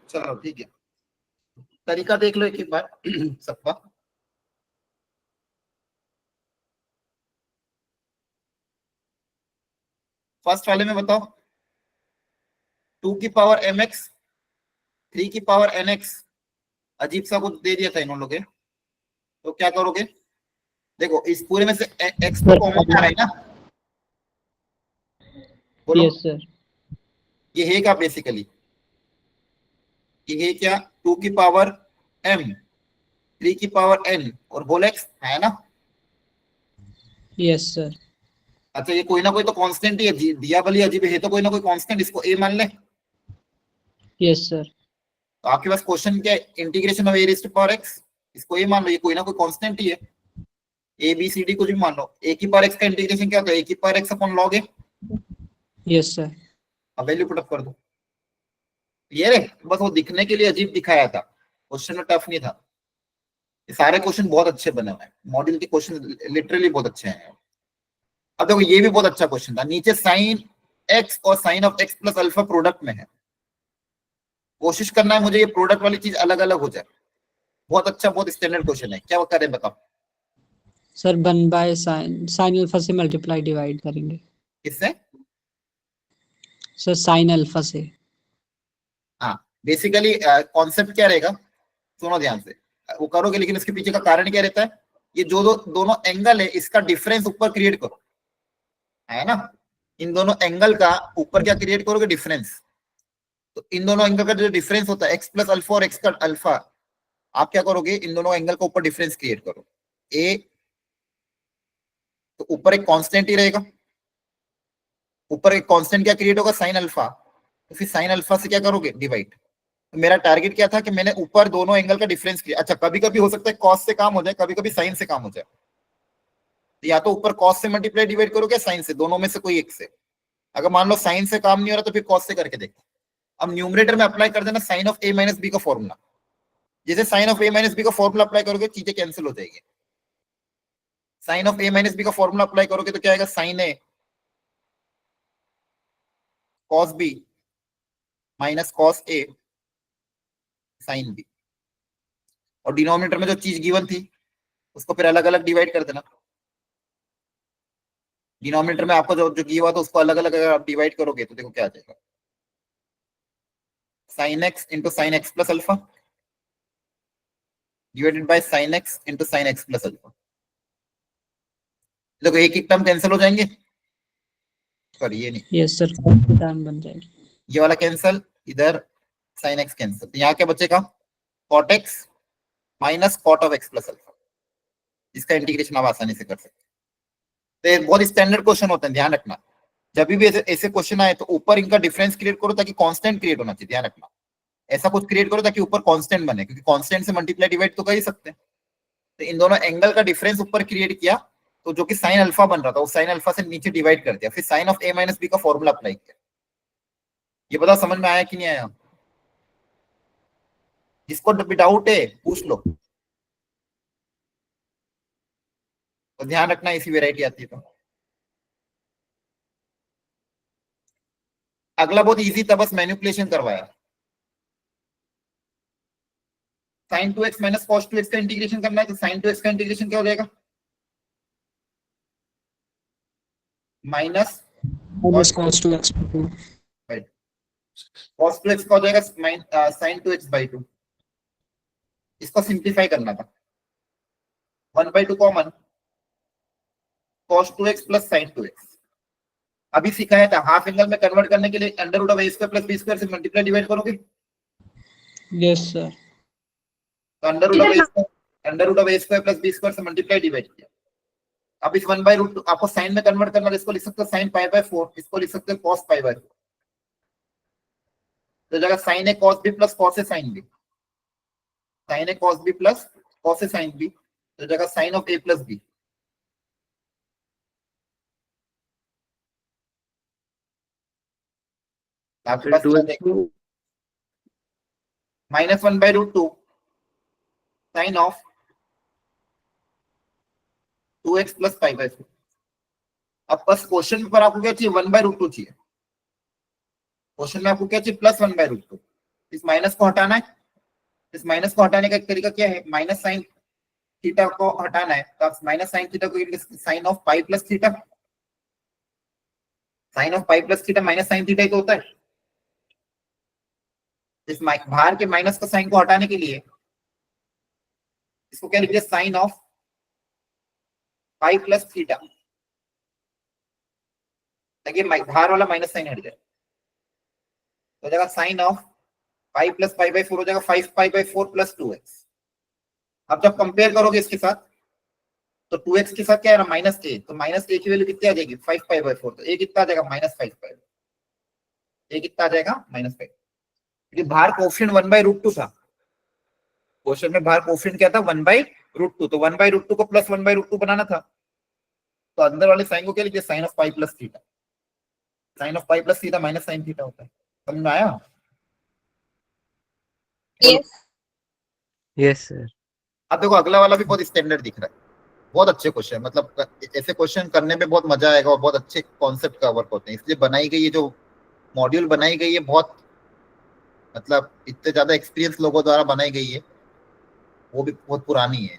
चलो ठीक है, तरीका देख लो एक बार सबका। फर्स्ट वाले में बताओ, 2 की पावर mx, 3 की पावर nx, अजीब सा कुछ दे दिया था इन लोगों ने, तो क्या करोगे? देखो इस पूरे में से x तो कॉमन आ रहा है ना, बोलो। Yes sir. ये है क्या बेसिकली? ये है क्या? 2 की पावर m, 3 की पावर n और होल x है ना। Yes sir. अच्छा ये कोई ना कोई तो कांस्टेंट ही है, दिया भली अजीब है तो कोई ना कोई कांस्टेंट, इसको a मान ले। Yes sir. तो आपके पास क्वेश्चन क्या है? Integration of a raise to power x, इसको a मान लो, ये कोई ना कोई कांस्टेंट ही है। ए बी सी डी कुछ भी मान लो, a की पावर x का इंटीग्रेशन क्या होता है? a की power x upon log a। Yes sir. अब वैल्यू पुट अप कर दो। ये रे बस वो दिखने के लिए अजीब दिखाया था, क्वेश्चन में टफ नहीं था। ये सारे क्वेश्चन बहुत अच्छे बने हुए हैं, मॉड्यूल के क्वेश्चन लिटरली बहुत अच्छे हैं। अब देखो ये भी बहुत अच्छा क्वेश्चन था, नीचे साइन x और sine of x plus alpha product में है। कोशिश करना है मुझे ये प्रोडक्ट वाली चीज अलग अलग हो जाए। बहुत अच्छा, बहुत स्टैंडर्ड क्वेश्चन है। क्या करें बताओ? सर 1/sin अल्फा से मल्टीप्लाई डिवाइड करेंगे। किससे? सर साइन अल्फा से। हाँ बेसिकली कॉन्सेप्ट क्या रहेगा, सुनो ध्यान से। वो करोगे लेकिन इसके पीछे का कारण क्या रहता है? ये जो दोनों एंगल है इसका डिफरेंस ऊपर क्रिएट करो, है ना। इन दोनों एंगल का ऊपर क्या क्रिएट करोगे? डिफरेंस। तो इन दोनों एंगल का जो डिफरेंस होता है x प्लस अल्फा और x का अल्फा, आप क्या करोगे? इन दोनों एंगल का ऊपर डिफरेंस क्रिएट करो। a तो ऊपर एक कांस्टेंट ही रहेगा, ऊपर एक कांस्टेंट क्या क्रिएट होगा? Sine alpha. तो फिर साइन अल्फा से क्या करोगे? डिवाइड। तो मेरा टारगेट क्या था कि मैंने ऊपर दोनों एंगल का डिफरेंस किया। अच्छा कभी कभी हो सकता है कॉस से काम हो जाए, कभी कभी साइन से काम हो जाए, तो या तो ऊपर कॉस से मल्टीप्लाई डिवाइड करोगे, साइन से, दोनों में से कोई एक से। अगर मान लो साइन से काम नहीं हो रहा तो फिर कॉस से करके देखो। अब न्यूमरेटर में अप्लाई कर देना sine of a minus B का फॉर्मूला। जैसे sine of a minus B का फॉर्मूला अप्लाई करोगे चीजें कैंसिल हो जाएगी। Sine of a minus B का फॉर्मूला अप्लाई करोगे तो क्या आएगा? Sine a cos b minus cos a sine b। और डिनोमिनेटर में जो चीज गिवन थी उसको फिर अलग अलग डिवाइड कर देना। डिनोमिनेटर में आपको जो जो गिवा था उसको अलग अलग अगर आप डिवाइड करोगे तो देखो क्या आ जाएगा। Sine x into sine x plus alpha divided by sine x into sine x plus alpha. देखो एक एक टर्म कैंसिल हो जाएंगे, सॉरी ये नहीं, यस सर, टर्म बन जाएगी। ये वाला कैंसिल, इधर साइन एक्स कैंसिल, तो यहाँ क्या बचेगा? Cot X minus cot of X plus alpha. इसका इंटीग्रेशन आप आसानी से कर सकते हैं। तो ये बहुत स्टैंडर्ड क्वेश्चन होते हैं, ध्यान रखना। जब भी ऐसे क्वेश्चन आए तो ऊपर इनका डिफरेंस क्रिएट करो ताकि कांस्टेंट क्रिएट होना चाहिए, ध्यान रखना। ऐसा कुछ क्रिएट करो ताकि ऊपर कांस्टेंट बने, क्योंकि कांस्टेंट से मल्टीप्लाई डिवाइड तो कर ही सकते हैं। तो इन दोनों एंगल का डिफरेंस ऊपर क्रिएट किया, तो जो कि साइन अल्फा बन रहा था, उस साइन अल्फा से नीचे डिवाइड कर दिया, फिर sine of a minus B का फॉर्मूला अप्लाई किया। ये बताओ समझ में आया कि नहीं आया? जिसको भी डाउट है पूछ लो, तो ध्यान रखना इसी वेराइटी आती है तो। अगला बहुत इजी था, बस मैनिपुलेशन करवाया। Sign 2x minus cos 2x का इंटीग्रेशन करना है, तो साइन 2x का इंटीग्रेशन क्या हो जाएगा? Minus minus cos 2x cos 2x का हो जाएगा साइन 2x बाई 2। इसको सिंप्लीफाई करना था, 1/2 common, cos 2x plus sign 2x। अभी सिखाया था हाफ एंगल में कन्वर्ट करने के लिए under root of a square plus b square से मल्टीप्लाई डिवाइड करोगे। Yes sir. तो under root of a square plus b square से मल्टीप्लाई डिवाइड किया। अब इस 1/√2 आपको साइन में कन्वर्ट करना है, इसको लिख सकते हो sin π/4, इसको लिख सकते हो cos π/4। तो जगह sin a cos b plus cos a sin b, sin a cos b plus cos a sin b, तो जगह sin of a plus b। आपके पास minus 1/√2 sine of 2x plus π/4। अब बस क्वेश्चन पर आपको क्या चाहिए? 1/√2 चाहिए। क्वेश्चन में आपको क्या चाहिए? प्लस 1/√2। इस माइनस को हटाना है। इस माइनस को हटाने का एक तरीका क्या है, माइनस साइन थीटा को हटाना है तो आप माइनस साइन थीटा को sine of pi plus theta, sine of pi plus theta minus sine theta ही तो होता है। इस बाहर के माइनस का साइन को हटाने के लिए इसको क्या लिखिए, sine of pi plus theta, देखिए बाहर वाला माइनस साइन हट जाए हो जाएगा sine of pi plus pi by 4 हो जाएगा 5 पाई बाई 4 प्लस 2x। अब जब कंपेयर करोगे इसके साथ तो 2x के साथ क्या है ना, माइनस ए, तो माइनस ए की वैल्यू कितनी आ जाएगी 5 पाई बाई 4, तो ए कितना आ जाएगा -5 पाई, ए कितना आ जाएगा -5। क्योंकि बाहर कोफिशिएंट 1/√2 था, क्वेश्चन में बाहर कोफिशिएंट क्या था 1/√2, तो 1/√2 को प्लस 1/√2 बनाना था, तो अंदर वाले साइन को क्या लिखिए, sine of pi plus theta, sine of pi plus theta minus sine theta होता है। समझ में आया? Yes. Yes, sir. अब देखो अगला वाला भी बहुत स्टैंडर्ड दिख रहा है, बहुत अच्छे क्वेश्चन, मतलब ऐसे क्वेश्चन करने में बहुत मजा आएगा और बहुत अच्छे कॉन्सेप्ट कवर होते हैं, इसलिए बनाई गई ये जो मॉड्यूल बनाई गई है बहुत, मतलब इतने ज्यादा एक्सपीरियंस लोगों द्वारा बनाई गई है, वो भी बहुत पुरानी है,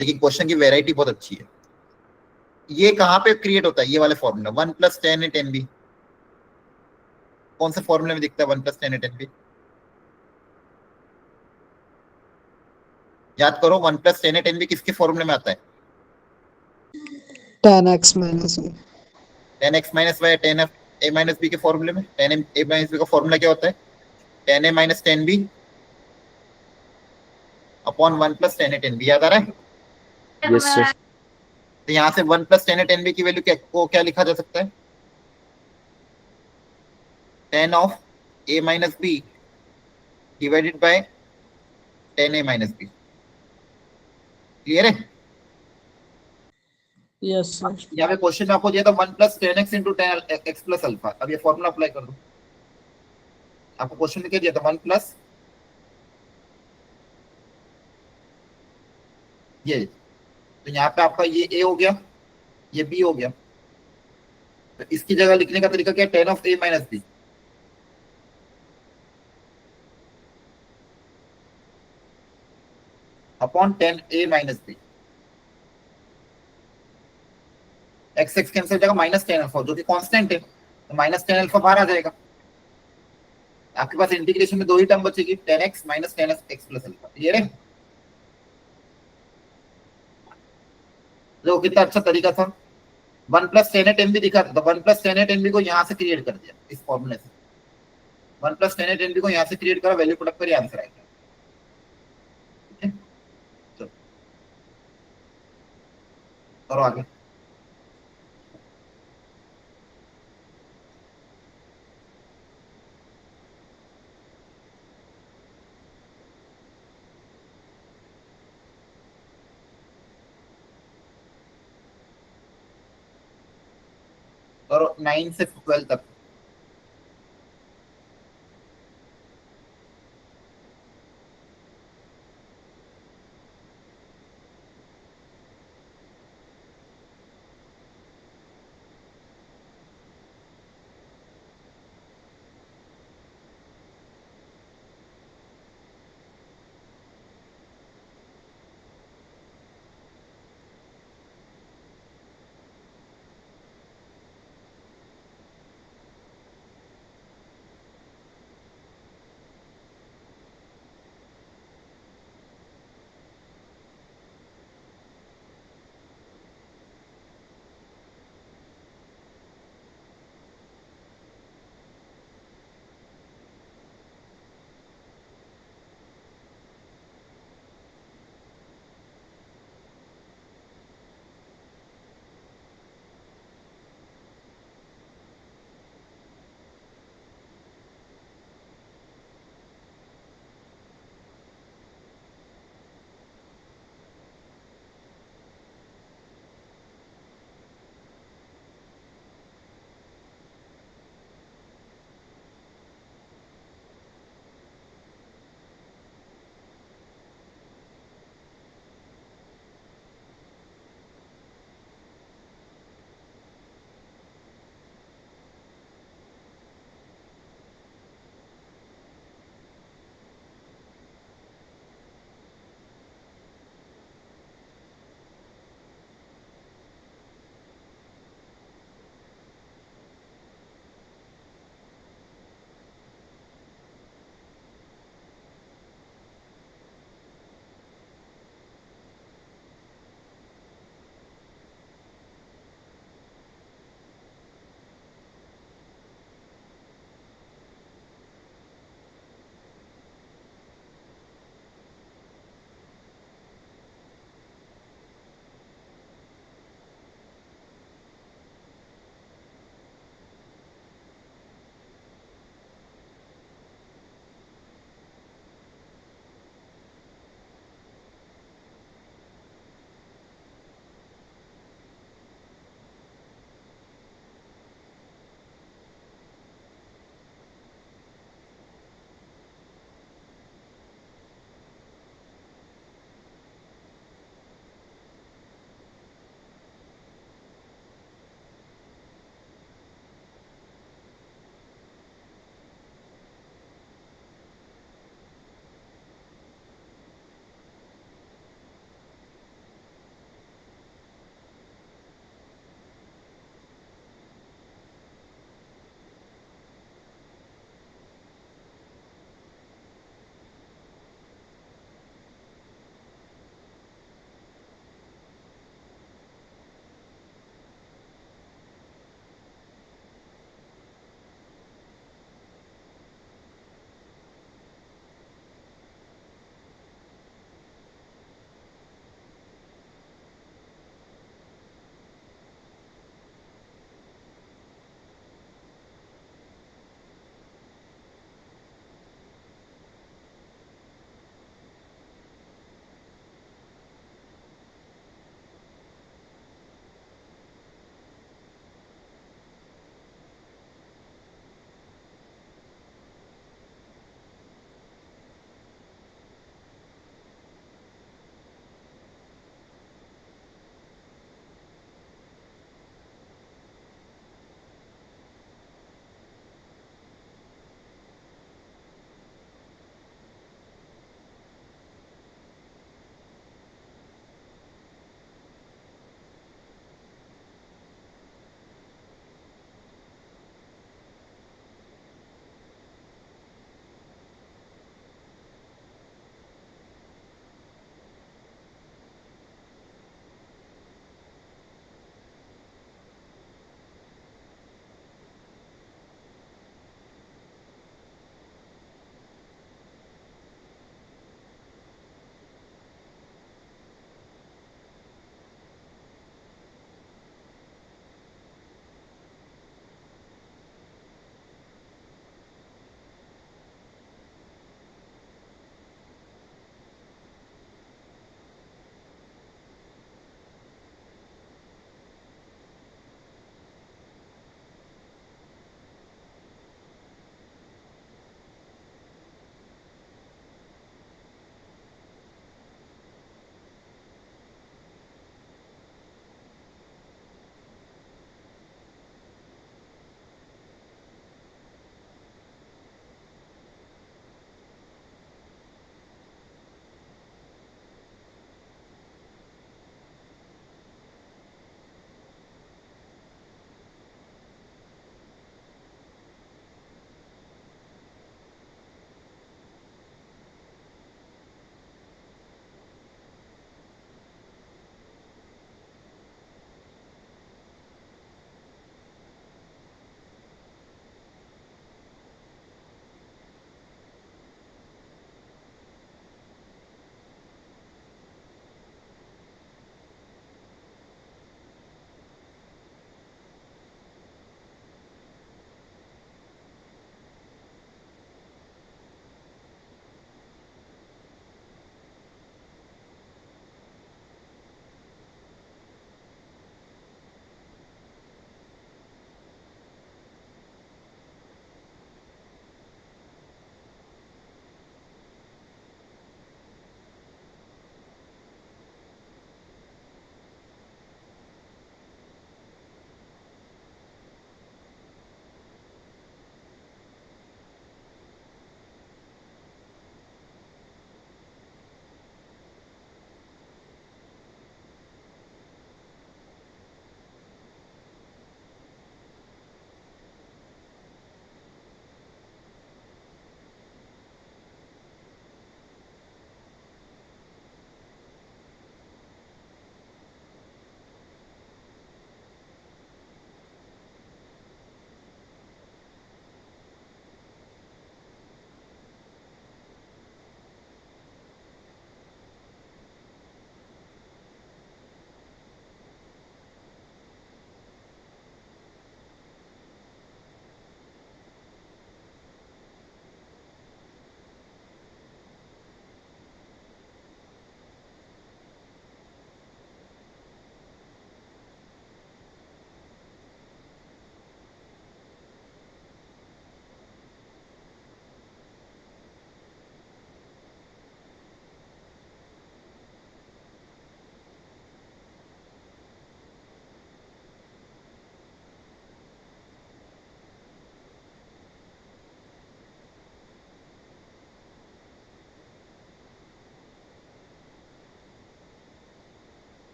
लेकिन क्वेश्चन की वेराइटी बहुत अच्छी है। ये कहाँ पे क्रिएट होता है, ये वाले formula 1 + tan a tan b, कौन से फॉर्मूले में दिखता है 1 + tan a tan b? याद करो 1 + tan a tan b किसके फॉर्मूले में आता है? tan x minus b. tan x minus y tan a minus b के फॉर्मूले में, tan a minus b का फॉर्मूला क्या होता है, tan a minus tan b upon 1 + tan a tan b, याद आ रहा है? Yes, sir. तो यहाँ से 1 + tan a tan b की वैल्यू क्या लिखा जा सकता है, tan of a minus b divided by tan a minus b। Clear है? Yes, sir. यहाँ पे क्वेश्चन में आपको दिया था 1 + tan x × tan x + alpha, अब ये फॉर्मूला अप्लाई कर दो। आपको क्वेश्चन में क्या दिया था 1 प्लस ये, तो यहाँ पे आपका ये a हो गया, ये b हो गया, तो इसकी जगह लिखने का तरीका क्या है, tan of a minus b upon tan a minus b, x x cancel हो जाएगा माइनस tan अल्फा जो कि कांस्टेंट है, तो माइनस tan अल्फा बाहर आ जाएगा, आपके पास इंटीग्रेशन में दो ही टर्म बचेगी, tan x minus tan x plus alpha. ये रे जो कितना अच्छा तरीका था, 1 + tan a tan b दिखा था, तो 1 + tan a tan b को यहाँ से क्रिएट कर दिया इस फॉर्मूले से, 1 + tan a tan b को यहाँ से क्रिएट करा, वैल्यू पुट अप करिए, आंसर आएगा। ठीक है, चलो करो आगे। करो 9 से 12 तक।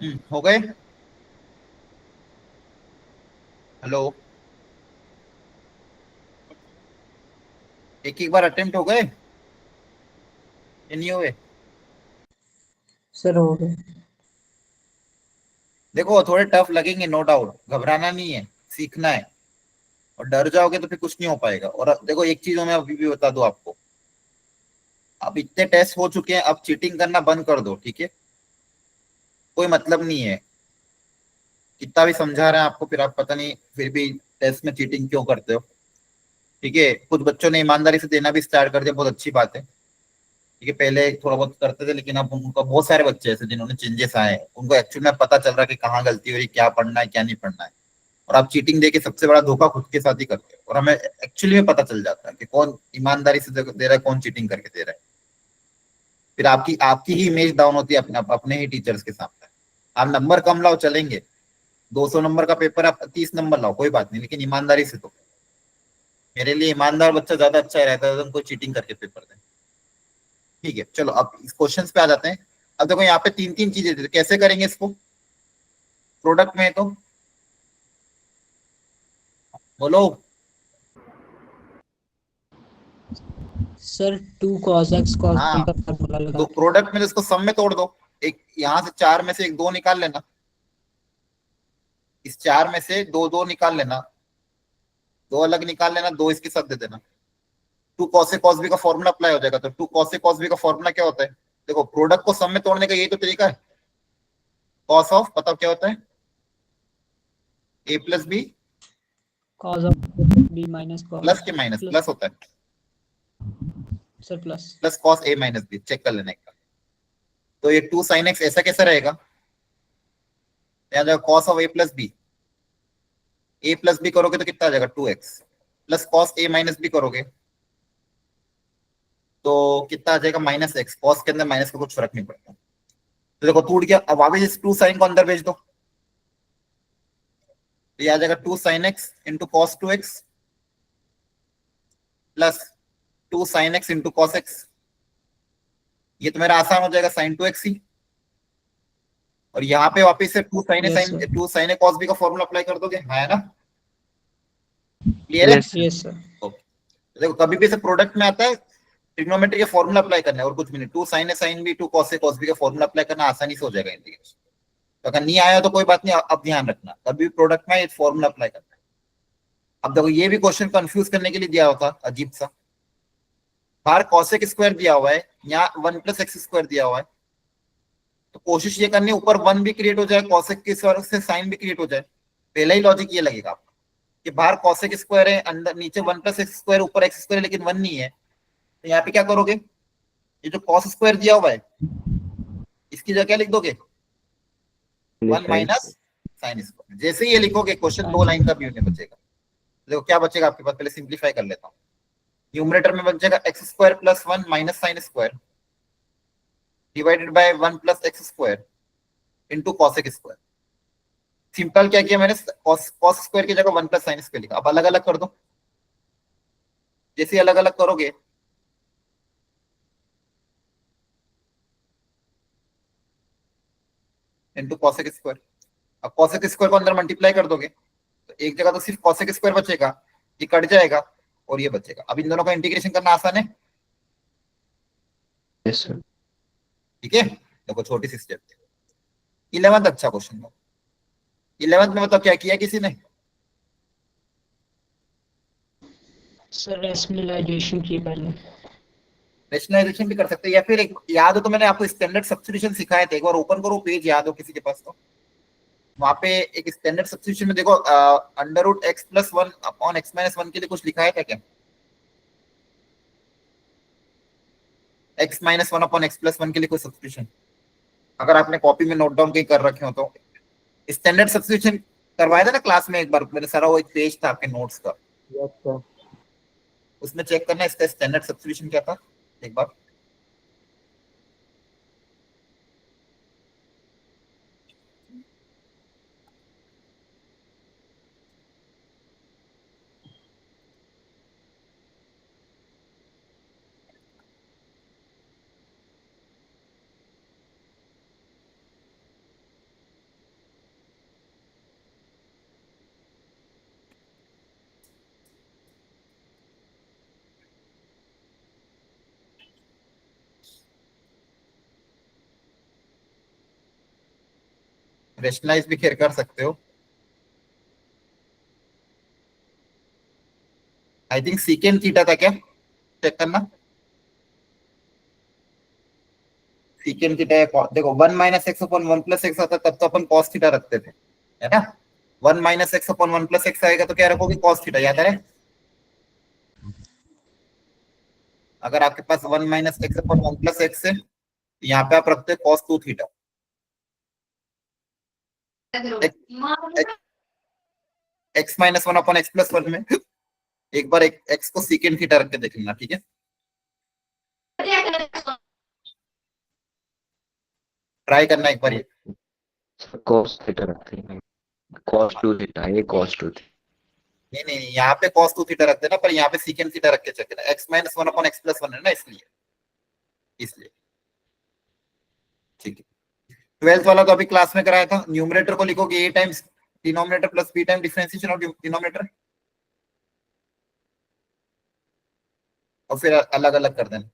हो गए? हेलो, एक एक बार अटेम्प्ट हो गए या नहीं हुए? सर हो गए। देखो थोड़े टफ लगेंगे, नो डाउट, घबराना नहीं है, सीखना है। और डर जाओगे तो फिर कुछ नहीं हो पाएगा। और देखो एक चीज मैं अभी भी बता दूं आपको, अब इतने टेस्ट हो चुके हैं, अब चीटिंग करना बंद कर दो, ठीक है? कोई मतलब नहीं है, कितना भी समझा रहे हैं आपको, फिर आप पता नहीं फिर भी टेस्ट में चीटिंग क्यों करते हो। ठीक है, कुछ बच्चों ने ईमानदारी से देना भी स्टार्ट कर दिया, बहुत अच्छी बात है। ठीक है, पहले थोड़ा बहुत करते थे, लेकिन अब उनका बहुत सारे बच्चे ऐसे जिन्होंने चेंजेस आए हैं, उनको एक्चुअली में पता चल रहा है कि कहाँ गलती हो रही, क्या पढ़ना है क्या नहीं पढ़ना है। और आप चीटिंग दे के सबसे बड़ा धोखा खुद के साथ ही करते हो, और हमें एक्चुअली में पता चल जाता है कि कौन ईमानदारी से दे रहा है, कौन चीटिंग करके दे रहा है। फिर आपकी आपकी ही इमेज डाउन होती है अपने ही टीचर्स के सामने। आप नंबर कम लाओ चलेंगे, 200 नंबर का पेपर आप 30 नंबर लाओ कोई बात नहीं, लेकिन ईमानदारी से दो। मेरे लिए ईमानदार बच्चा ज्यादा अच्छा रहता है तो कोई चीटिंग करके पेपर दे। ठीक है, चलो अब इस क्वेश्चन पे आ जाते हैं। अब देखो यहाँ पे तीन तीन चीजें थी, तो कैसे करेंगे इसको प्रोडक्ट में? तो बोलो। Sir 2 cos x cos y हाँ, का फार्मूला लगा दो प्रोडक्ट में तो इसको सम में तोड़ दो। एक यहाँ से चार में से एक दो निकाल लेना, इस चार में से दो दो निकाल लेना, दो अलग निकाल लेना, दो इसके साथ दे देना। Two cos A cos B का फॉर्मूला अप्लाई हो जाएगा। तो two cos A cos B का फॉर्मूला क्या होता है? देखो प्रोडक्ट को सम में तोड़ने का यही तो तरीका है। कॉस ऑफ, बताओ क्या होता है? A plus B cos of b minus cos plus के माइनस प्लस प्लस होता है, sir plus plus cos A minus B, check कर लेने का। तो ये टू साइन एक्स ऐसा कैसा रहेगा? यहाँ जाएगा cos of A plus B, A plus B करोगे तो कितना आ जाएगा? 2x plus cos A minus B करोगे तो कितना आ जाएगा? Minus x. कॉस के अंदर माइनस का कुछ फर्क नहीं पड़ता। तो देखो टूट गया। अब वापिस इस टू साइन को अंदर भेज दो, तो ये आ जाएगा 2 sine x into cos 2x plus 2 sine x into cos x. ये तो मेरा आसान हो जाएगा, साइन 2x ही। और यहाँ पे वापिस से two sine A yes sine sir 2 sine A cos B का फॉर्मूला अप्लाई कर दोगे। हाँ है ना? क्लियर है? Yes, sir. Yes sir okay, देखो कभी भी से प्रोडक्ट में आता है ट्रिग्नोमेट्री के फॉर्मूला अप्लाई करना है और कुछ भी नहीं। Two sine A sine B, two cos A cos B का फॉर्मूला अप्लाई करना, आसानी से हो जाएगा इंटीग्रेशन। तो अगर नहीं आया तो कोई बात नहीं, अब ध्यान रखना कभी भी प्रोडक्ट में ये फॉर्मूला अप्लाई करना है। अब देखो ये भी क्वेश्चन कंफ्यूज करने के लिए दिया होता अजीब सा। बाहर कॉसेक स्क्वायर दिया हुआ है, यहाँ 1 + x² दिया हुआ है। तो कोशिश ये करनी है ऊपर 1 भी क्रिएट हो जाए, कॉसेक के स्क्वायर से साइन भी क्रिएट हो जाए। पहला ही लॉजिक ये लगेगा आपको कि बाहर कॉसेक स्क्वायर है, अंदर नीचे 1 + x², ऊपर x² लेकिन 1 नहीं है। तो यहाँ पे क्या करोगे? ये जो कॉस स्क्वायर दिया हुआ है इसकी जगह क्या लिख दोगे? 1 Defines. Minus sine square. जैसे ही ये लिखोगे क्वेश्चन दो लाइन का भी नहीं बचेगा। देखो क्या बचेगा आपके पास, पहले सिंप्लीफाई कर लेता हूँ। न्यूमरेटर में बचेगा x² + 1 minus sine square divided by 1 + x² into cosec square. Simple क्या किया मैंने, कॉस स्क्वायर की जगह 1 + साइन स्क्वायर लिखा। अब अलग अलग कर दो। जैसे अलग अलग करोगे इंटू कॉसेक स्क्वायर। अब कॉसेक स्क्वायर को अंदर मल्टीप्लाई कर दोगे तो एक जगह तो सिर्फ कॉसेक स्क्वायर बचेगा, ये कट जाएगा और ये बचेगा। अब इन दोनों का इंटीग्रेशन करना आसान है। Yes, sir. ठीक है, देखो छोटी सी स्टेप। 11th अच्छा क्वेश्चन था। 11th में बताओ क्या किया किसी ने? सर रेशनलाइजेशन की पहले रेशनलाइजेशन भी कर सकते हैं, या फिर एक याद हो तो मैंने आपको स्टैंडर्ड सब्स्टिट्यूशन सिखाए थे, एक बार ओपन करो पेज, याद हो किसी के पास तो। वहां पे एक स्टैंडर्ड सब्स्टिट्यूशन में देखो √x+1/x-1 के लिए कुछ लिखा है क्या? क्या x-1/x+1 के लिए कोई सब्स्टिट्यूशन, अगर आपने कॉपी में नोट डाउन कहीं कर रखे हो तो। स्टैंडर्ड सब्स्टिट्यूशन करवाया था ना क्लास में एक बार, मेरे सारा वो एक पेज था आपके नोट्स का, Yes, sir. उसमें चेक करना इसका स्टैंडर्ड सब्स्टिट्यूशन क्या था एक बार। रेशनलाइज भी खैर कर सकते हो। आई थिंक सीकेंड थीटा था क्या, चेक करना। सीकेंड थीटा देखो 1 - x/1 + x आता तब तो अपन cos थीटा रखते थे, है ना। 1 - x/1 + x आएगा तो क्या रखोगे, cos थीटा, याद है। अगर आपके पास 1 - x/1 + x है, यहाँ पे आप रखते हो cos 2 थीटा। x-1/x+1 में एक बार x को सीकेंड थीटा रख के देख लेना, ठीक है। ट्राई करना एक बार ये। cos थीटा रखते हैं, cos 2 थीटा, ये cos 2 थीटा। नहीं नहीं नहीं, यहाँ पे cos 2 थीटा रख देना, पर यहाँ पे सीकेंड थीटा रख के चेक करना। x-1/x+1 है ना, इसलिए इसलिए ठीक है। 12th वाला तो अभी क्लास में कराया था। न्यूमरेटर को लिखोगे a times denominator plus b time differentiation of denominator, और फिर अलग अलग कर देना।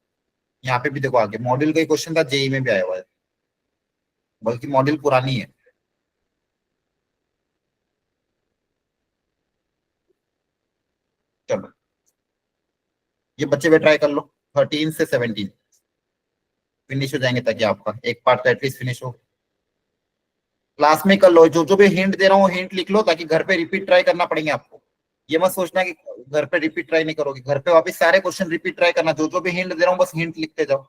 यहाँ पे भी देखो आगे मॉड्यूल का क्वेश्चन था, जेई में भी आया हुआ है, बल्कि मॉड्यूल पुरानी है। चलो ये बच्चे भी ट्राई कर लो, 13 से 17 फिनिश हो जाएंगे, ताकि आपका एक पार्ट तो एटलीस्ट फिनिश हो। क्लास में कर लो, जो जो भी हिंट दे रहा हूँ हिंट लिख लो, ताकि घर पे रिपीट ट्राई करना पड़ेगा आपको। ये मत सोचना कि घर पे रिपीट ट्राई नहीं करोगे, घर पे वापस सारे क्वेश्चन रिपीट ट्राई करना। जो जो भी हिंट दे रहा हूँ बस हिंट लिखते जाओ।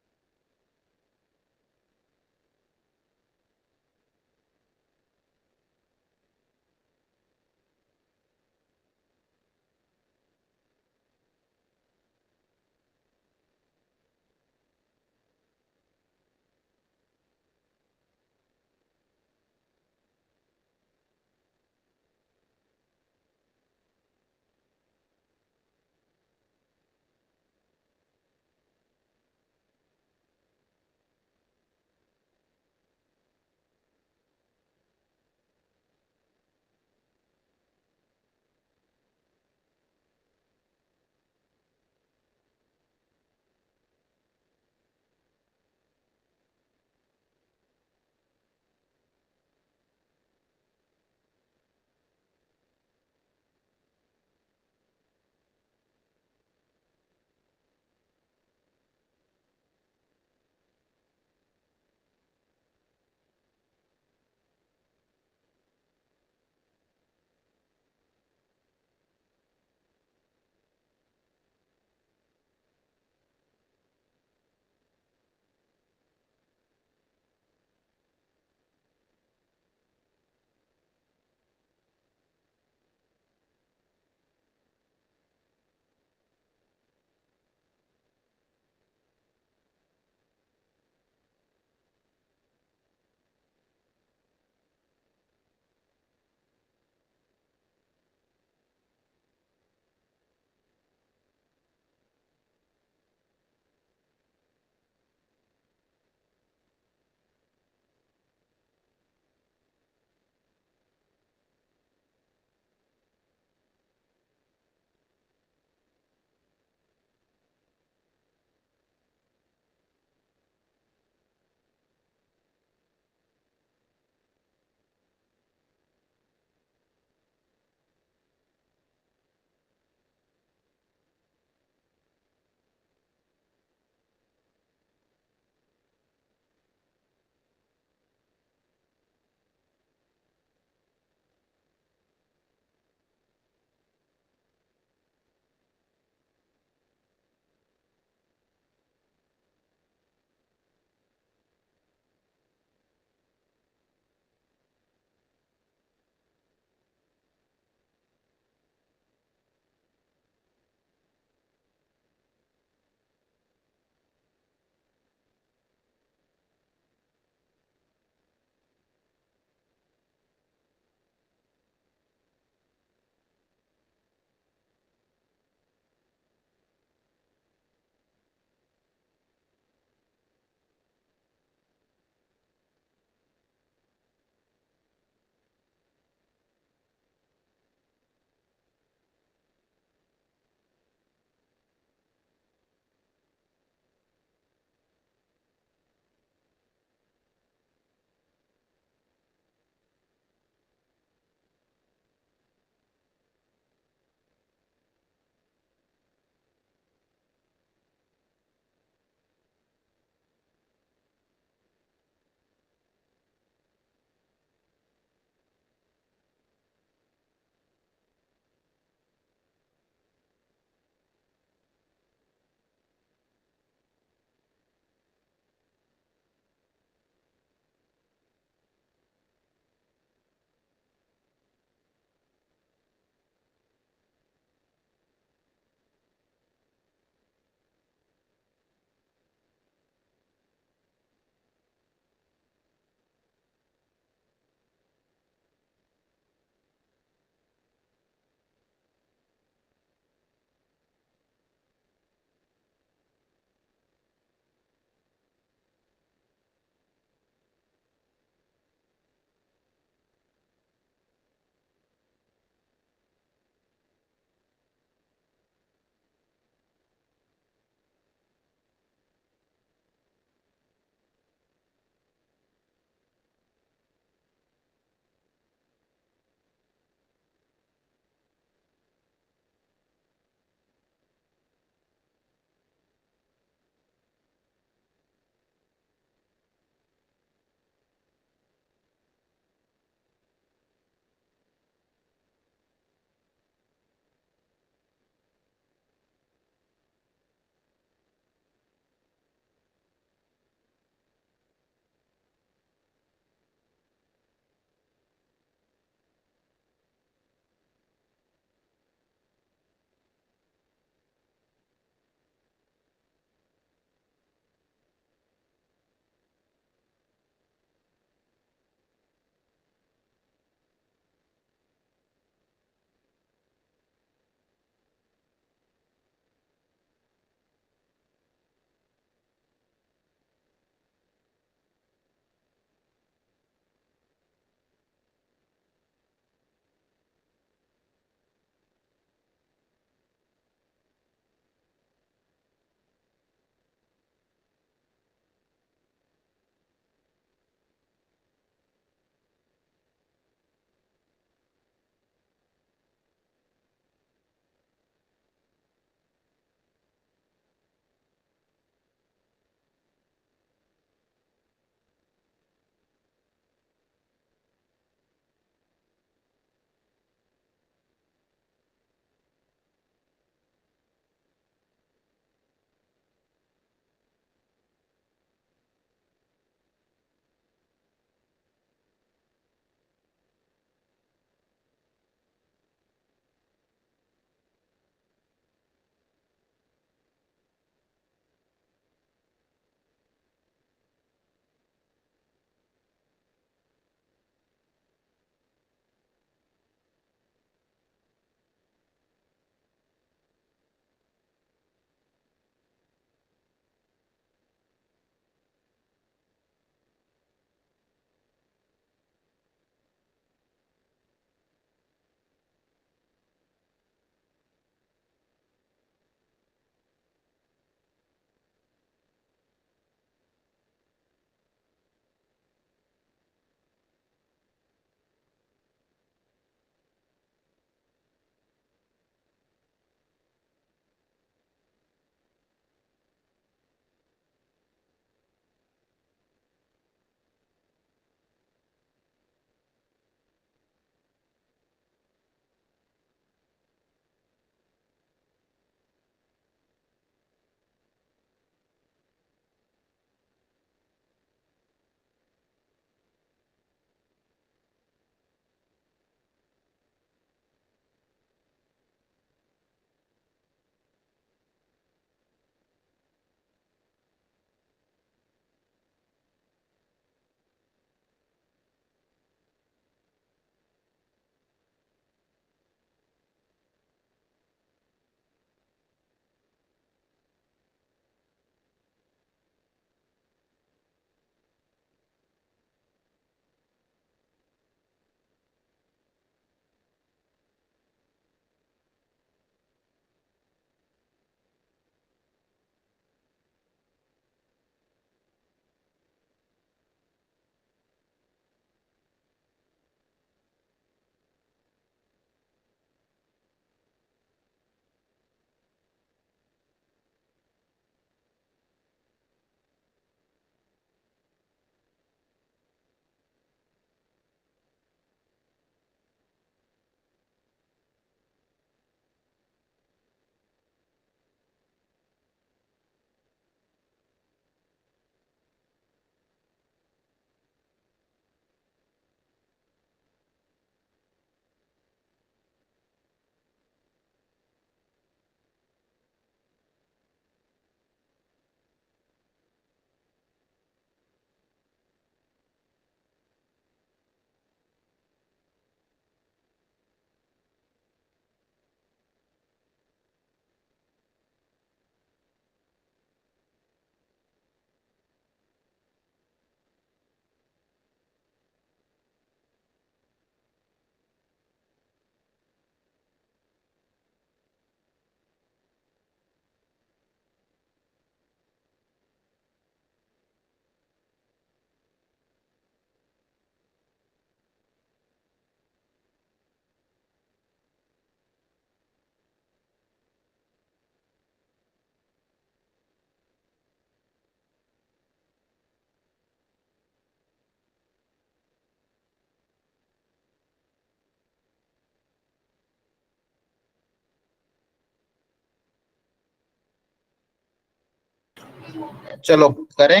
चलो करें,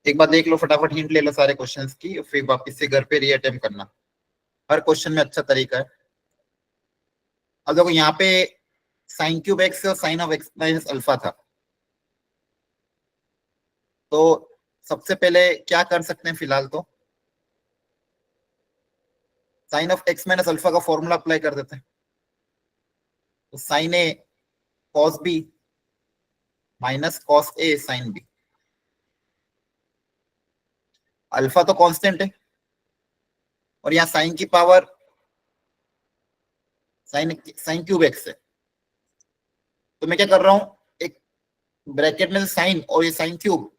एक बार देख लो, फटाफट हिंट ले लो सारे क्वेश्चंस की, फिर वापस से घर पे रीअटेम्प्ट करना। हर क्वेश्चन में अच्छा तरीका है। अब देखो यहाँ पे साइन क्यूब एक्स और sine of X minus alpha था, तो सबसे पहले क्या कर सकते हैं फिलहाल, तो sine of X minus alpha का फॉर्मूला अप्लाई कर देते हैं। तो sine A cos B minus cos A sine B. Alpha तो कांस्टेंट है और यहाँ साइन की पावर साइन क्यूब एक्स है, तो मैं क्या कर रहा हूं, एक ब्रैकेट में साइन और ये साइन क्यूब,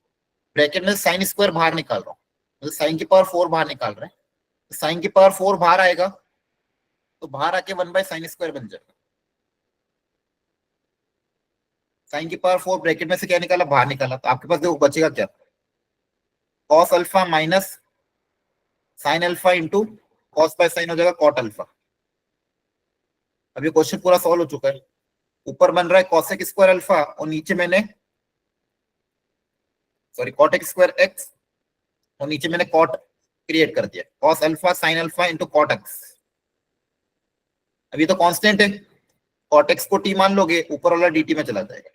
ब्रैकेट में साइन स्क्वायर बाहर निकाल रहा हूँ, मतलब साइन की पावर 4 बाहर निकाल रहे हैं। साइन की पावर 4 बाहर आएगा तो बाहर आके 1/sin स्क्वायर बन जाएगा। साइन की पावर 4 ब्रैकेट में से क्या निकाला, बाहर निकाला, तो आपके पास देखो बचेगा क्या, cos alpha minus sign alpha into cos by sine हो जाएगा कॉट अल्फा। अब ये क्वेश्चन पूरा सॉल्व हो चुका है। ऊपर बन रहा है कॉसेक स्क्वायर अल्फा और नीचे मैंने कॉटेक स्क्वायर एक्स और नीचे मैंने कॉट क्रिएट कर दिया, cos alpha sine alpha into cot X. अभी तो कांस्टेंट है, कॉट एक्स को टी मान लोगे ऊपर वाला dt में चला जाएगा,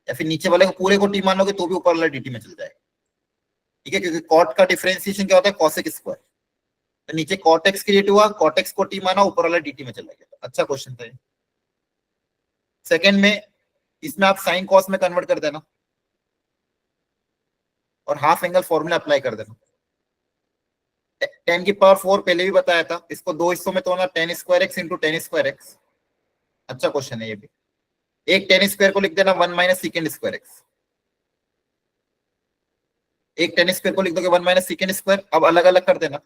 या फिर नीचे वाले को पूरे को टी मान लोगे तो भी ऊपर वाला dt में चल जाएगा। ठीक है, क्योंकि कॉट का डिफरेंशिएशन क्या होता है, कॉसेक स्क्वायर। तो नीचे कॉट एक्स क्रिएट हुआ, कॉट एक्स को टी माना, ऊपर वाला dt में चला गया। अच्छा क्वेश्चन था ये। सेकंड में इसमें आप साइन कॉस में कन्वर्ट कर देना और हाफ एंगल फॉर्मूला अप्लाई कर देना। 10 की पावर 4 पहले भी बताया था, इसको दो हिस्सों में तोड़ना, ten square x into ten square x. अच्छा क्वेश्चन है ये भी। एक टेन स्क्वायर को लिख देना 1 माइनस सेकेंड स्क्वायर एक्स, एक टेन स्क्वायर को लिख दोगे 1 माइनस सेकेंड स्क्वायर। अब अलग अलग कर देना,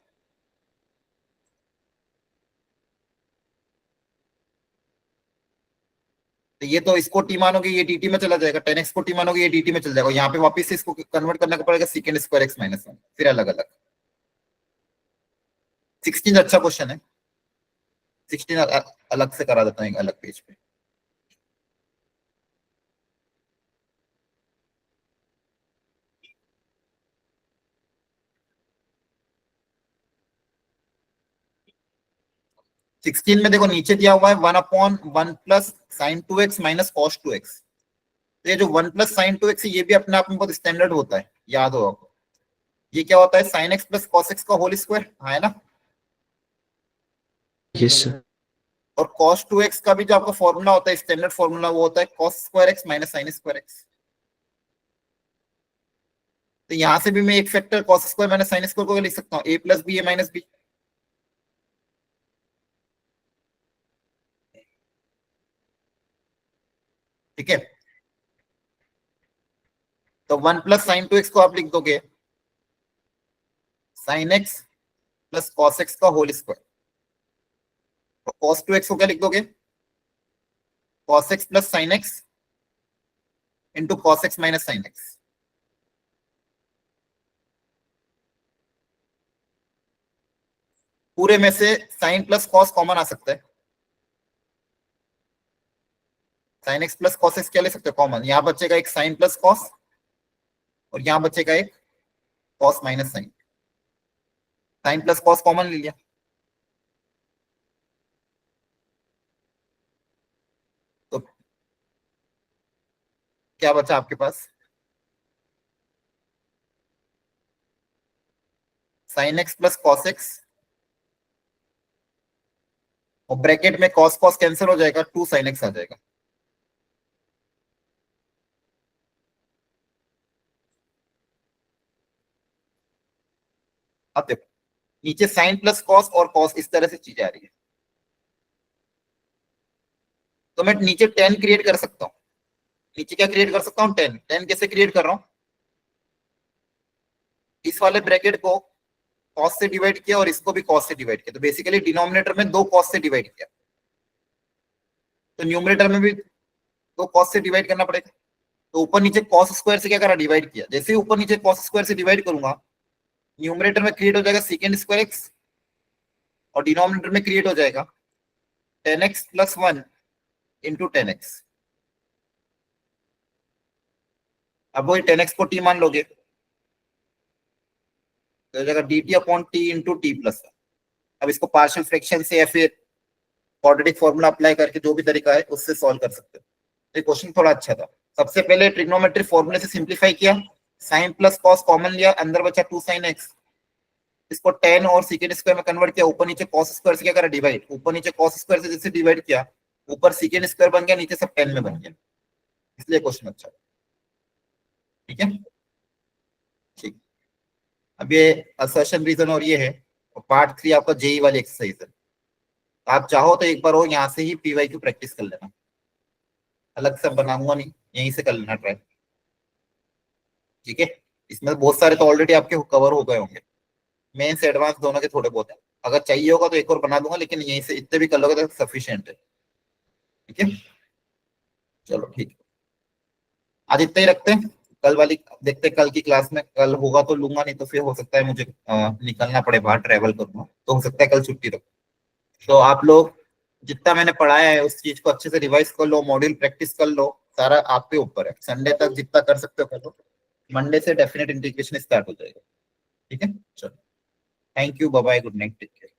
तो ये तो इसको टी मानोगे ये dt में चला जाएगा, टेन एक्स को टी मानोगे ये dt में चल जाएगा। यहाँ पे वापस से इसको कन्वर्ट करना पड़ेगा सेकेंड स्क्वायर एक्स माइनस 1, फिर अलग अलग। 16 अच्छा क्वेश्चन है, 16 अलग से करा देता हूँ एक अलग पेज पे। सिक्सटीन में देखो नीचे दिया हुआ है 1/1 plus sign 2x minus cos 2x। तो ये जो 1 प्लस साइन 2x है ये भी अपने आप में बहुत स्टैंडर्ड होता है, याद हो आपको। ये क्या होता है, sign x plus cos x का होल स्क्वायर, है ना। Yes sir. और कॉस 2x का भी जो आपका फॉर्मूला होता है, स्टैंडर्ड फॉर्मूला, वो होता है cos square X minus sine square X. तो यहां से भी मैं एक factor cos square minus sine square को लिख सकता हूँ, a plus B A minus B. ठीक है, तो 1 प्लस साइन 2x को आप लिख दोगे sign x plus cos x का होल स्क्वायर। तो कॉस 2x को क्या लिख दोगे, cos x plus sine x into cos x minus sine x. पूरे में से साइन प्लस कॉस कॉमन आ सकता है, sign x plus cos x क्या ले सकते हो कॉमन, यहां बचेगा एक साइन प्लस कॉस और यहां बचेगा एक cos minus sine. Sine plus cos common ले लिया, तो क्या बचा आपके पास, sine x plus cos x और ब्रैकेट में कॉस कॉस कैंसिल हो जाएगा, 2 साइन एक्स आ जाएगा। अब देखो नीचे साइन प्लस कॉस और कॉस इस तरह से चीजें आ रही है, तो मैं नीचे 10 क्रिएट कर सकता हूँ। नीचे क्या क्रिएट कर सकता हूँ, 10। 10 कैसे क्रिएट कर रहा हूँ, इस वाले ब्रैकेट को कॉस से डिवाइड किया और इसको भी कॉस से डिवाइड किया, तो बेसिकली डिनोमिनेटर में 2 कॉस से डिवाइड किया, तो न्यूमरेटर में भी 2 कॉस से डिवाइड करना पड़ेगा। तो ऊपर नीचे कॉस स्क्वायर से क्या करा, डिवाइड किया। जैसे ही ऊपर नीचे कॉस स्क्वायर से डिवाइड करूंगा, न्यूमरेटर में क्रिएट हो जाएगा सेकेंड स्क्वायर एक्स और डिनोमिनेटर में क्रिएट हो जाएगा 10x प्लस 1 इंटू 10x। अब वही 10x को t मान लोगे तो हो जाएगा dt upon t into T plus. अब इसको पार्शियल फ्रैक्शन से या फिर क्वाड्रेटिक फॉर्मूला अप्लाई करके जो भी तरीका है उससे सॉल्व कर सकते हो। ये क्वेश्चन थोड़ा अच्छा था। सबसे पहले ट्रिग्नोमेट्री फॉर्मूले से सिंप्लीफाई किया, साइन प्लस कॉस कॉमन लिया, अंदर बचा 2 sin x, इसको tan और सेकंड स्क्वायर में कन्वर्ट किया, ऊपर नीचे cos स्क्वायर से क्या करा डिवाइड, ऊपर नीचे cos स्क्वायर से जैसे डिवाइड किया ऊपर सेकंड स्क्वायर बन गया, नीचे सब tan में बन गया, इसलिए क्वेश्चन अच्छा। ठीक है, ठीक। अब ये असर्शन रीजन और ये है, और पार्ट 3 आपका जेई वाली एक्सरसाइज है। आप चाहो तो एक बार हो यहाँ से ही पीवाईक्यू प्रैक्टिस कर लेना, अलग से बनाऊंगा नहीं, यहीं से कर लेना ट्राई। ठीक है, इसमें बहुत सारे तो ऑलरेडी आपके कवर हो गए होंगे, मेन से एडवांस दोनों के थोड़े बहुत है। अगर चाहिए होगा तो एक और बना दूंगा, लेकिन यहीं से इतने भी कर लोगे तो सफिशिएंट है। ठीक है, चलो ठीक है, आज इतना ही रखते हैं। कल वाली देखते हैं, कल की क्लास में कल होगा तो लूंगा, नहीं तो फिर हो सकता है मुझे निकलना पड़े, बाहर ट्रेवल करूंगा, तो हो सकता है कल छुट्टी रखो। तो आप लोग जितना मैंने पढ़ाया है उस चीज को अच्छे से रिवाइज कर लो, मॉड्यूल प्रैक्टिस कर लो, सारा आपके ऊपर है। संडे तक जितना कर सकते हो कर लो, मंडे से डेफिनेट इंटीग्रेशन स्टार्ट हो जाएगा। ठीक है, चलो, thank you, bye bye, good night, take care.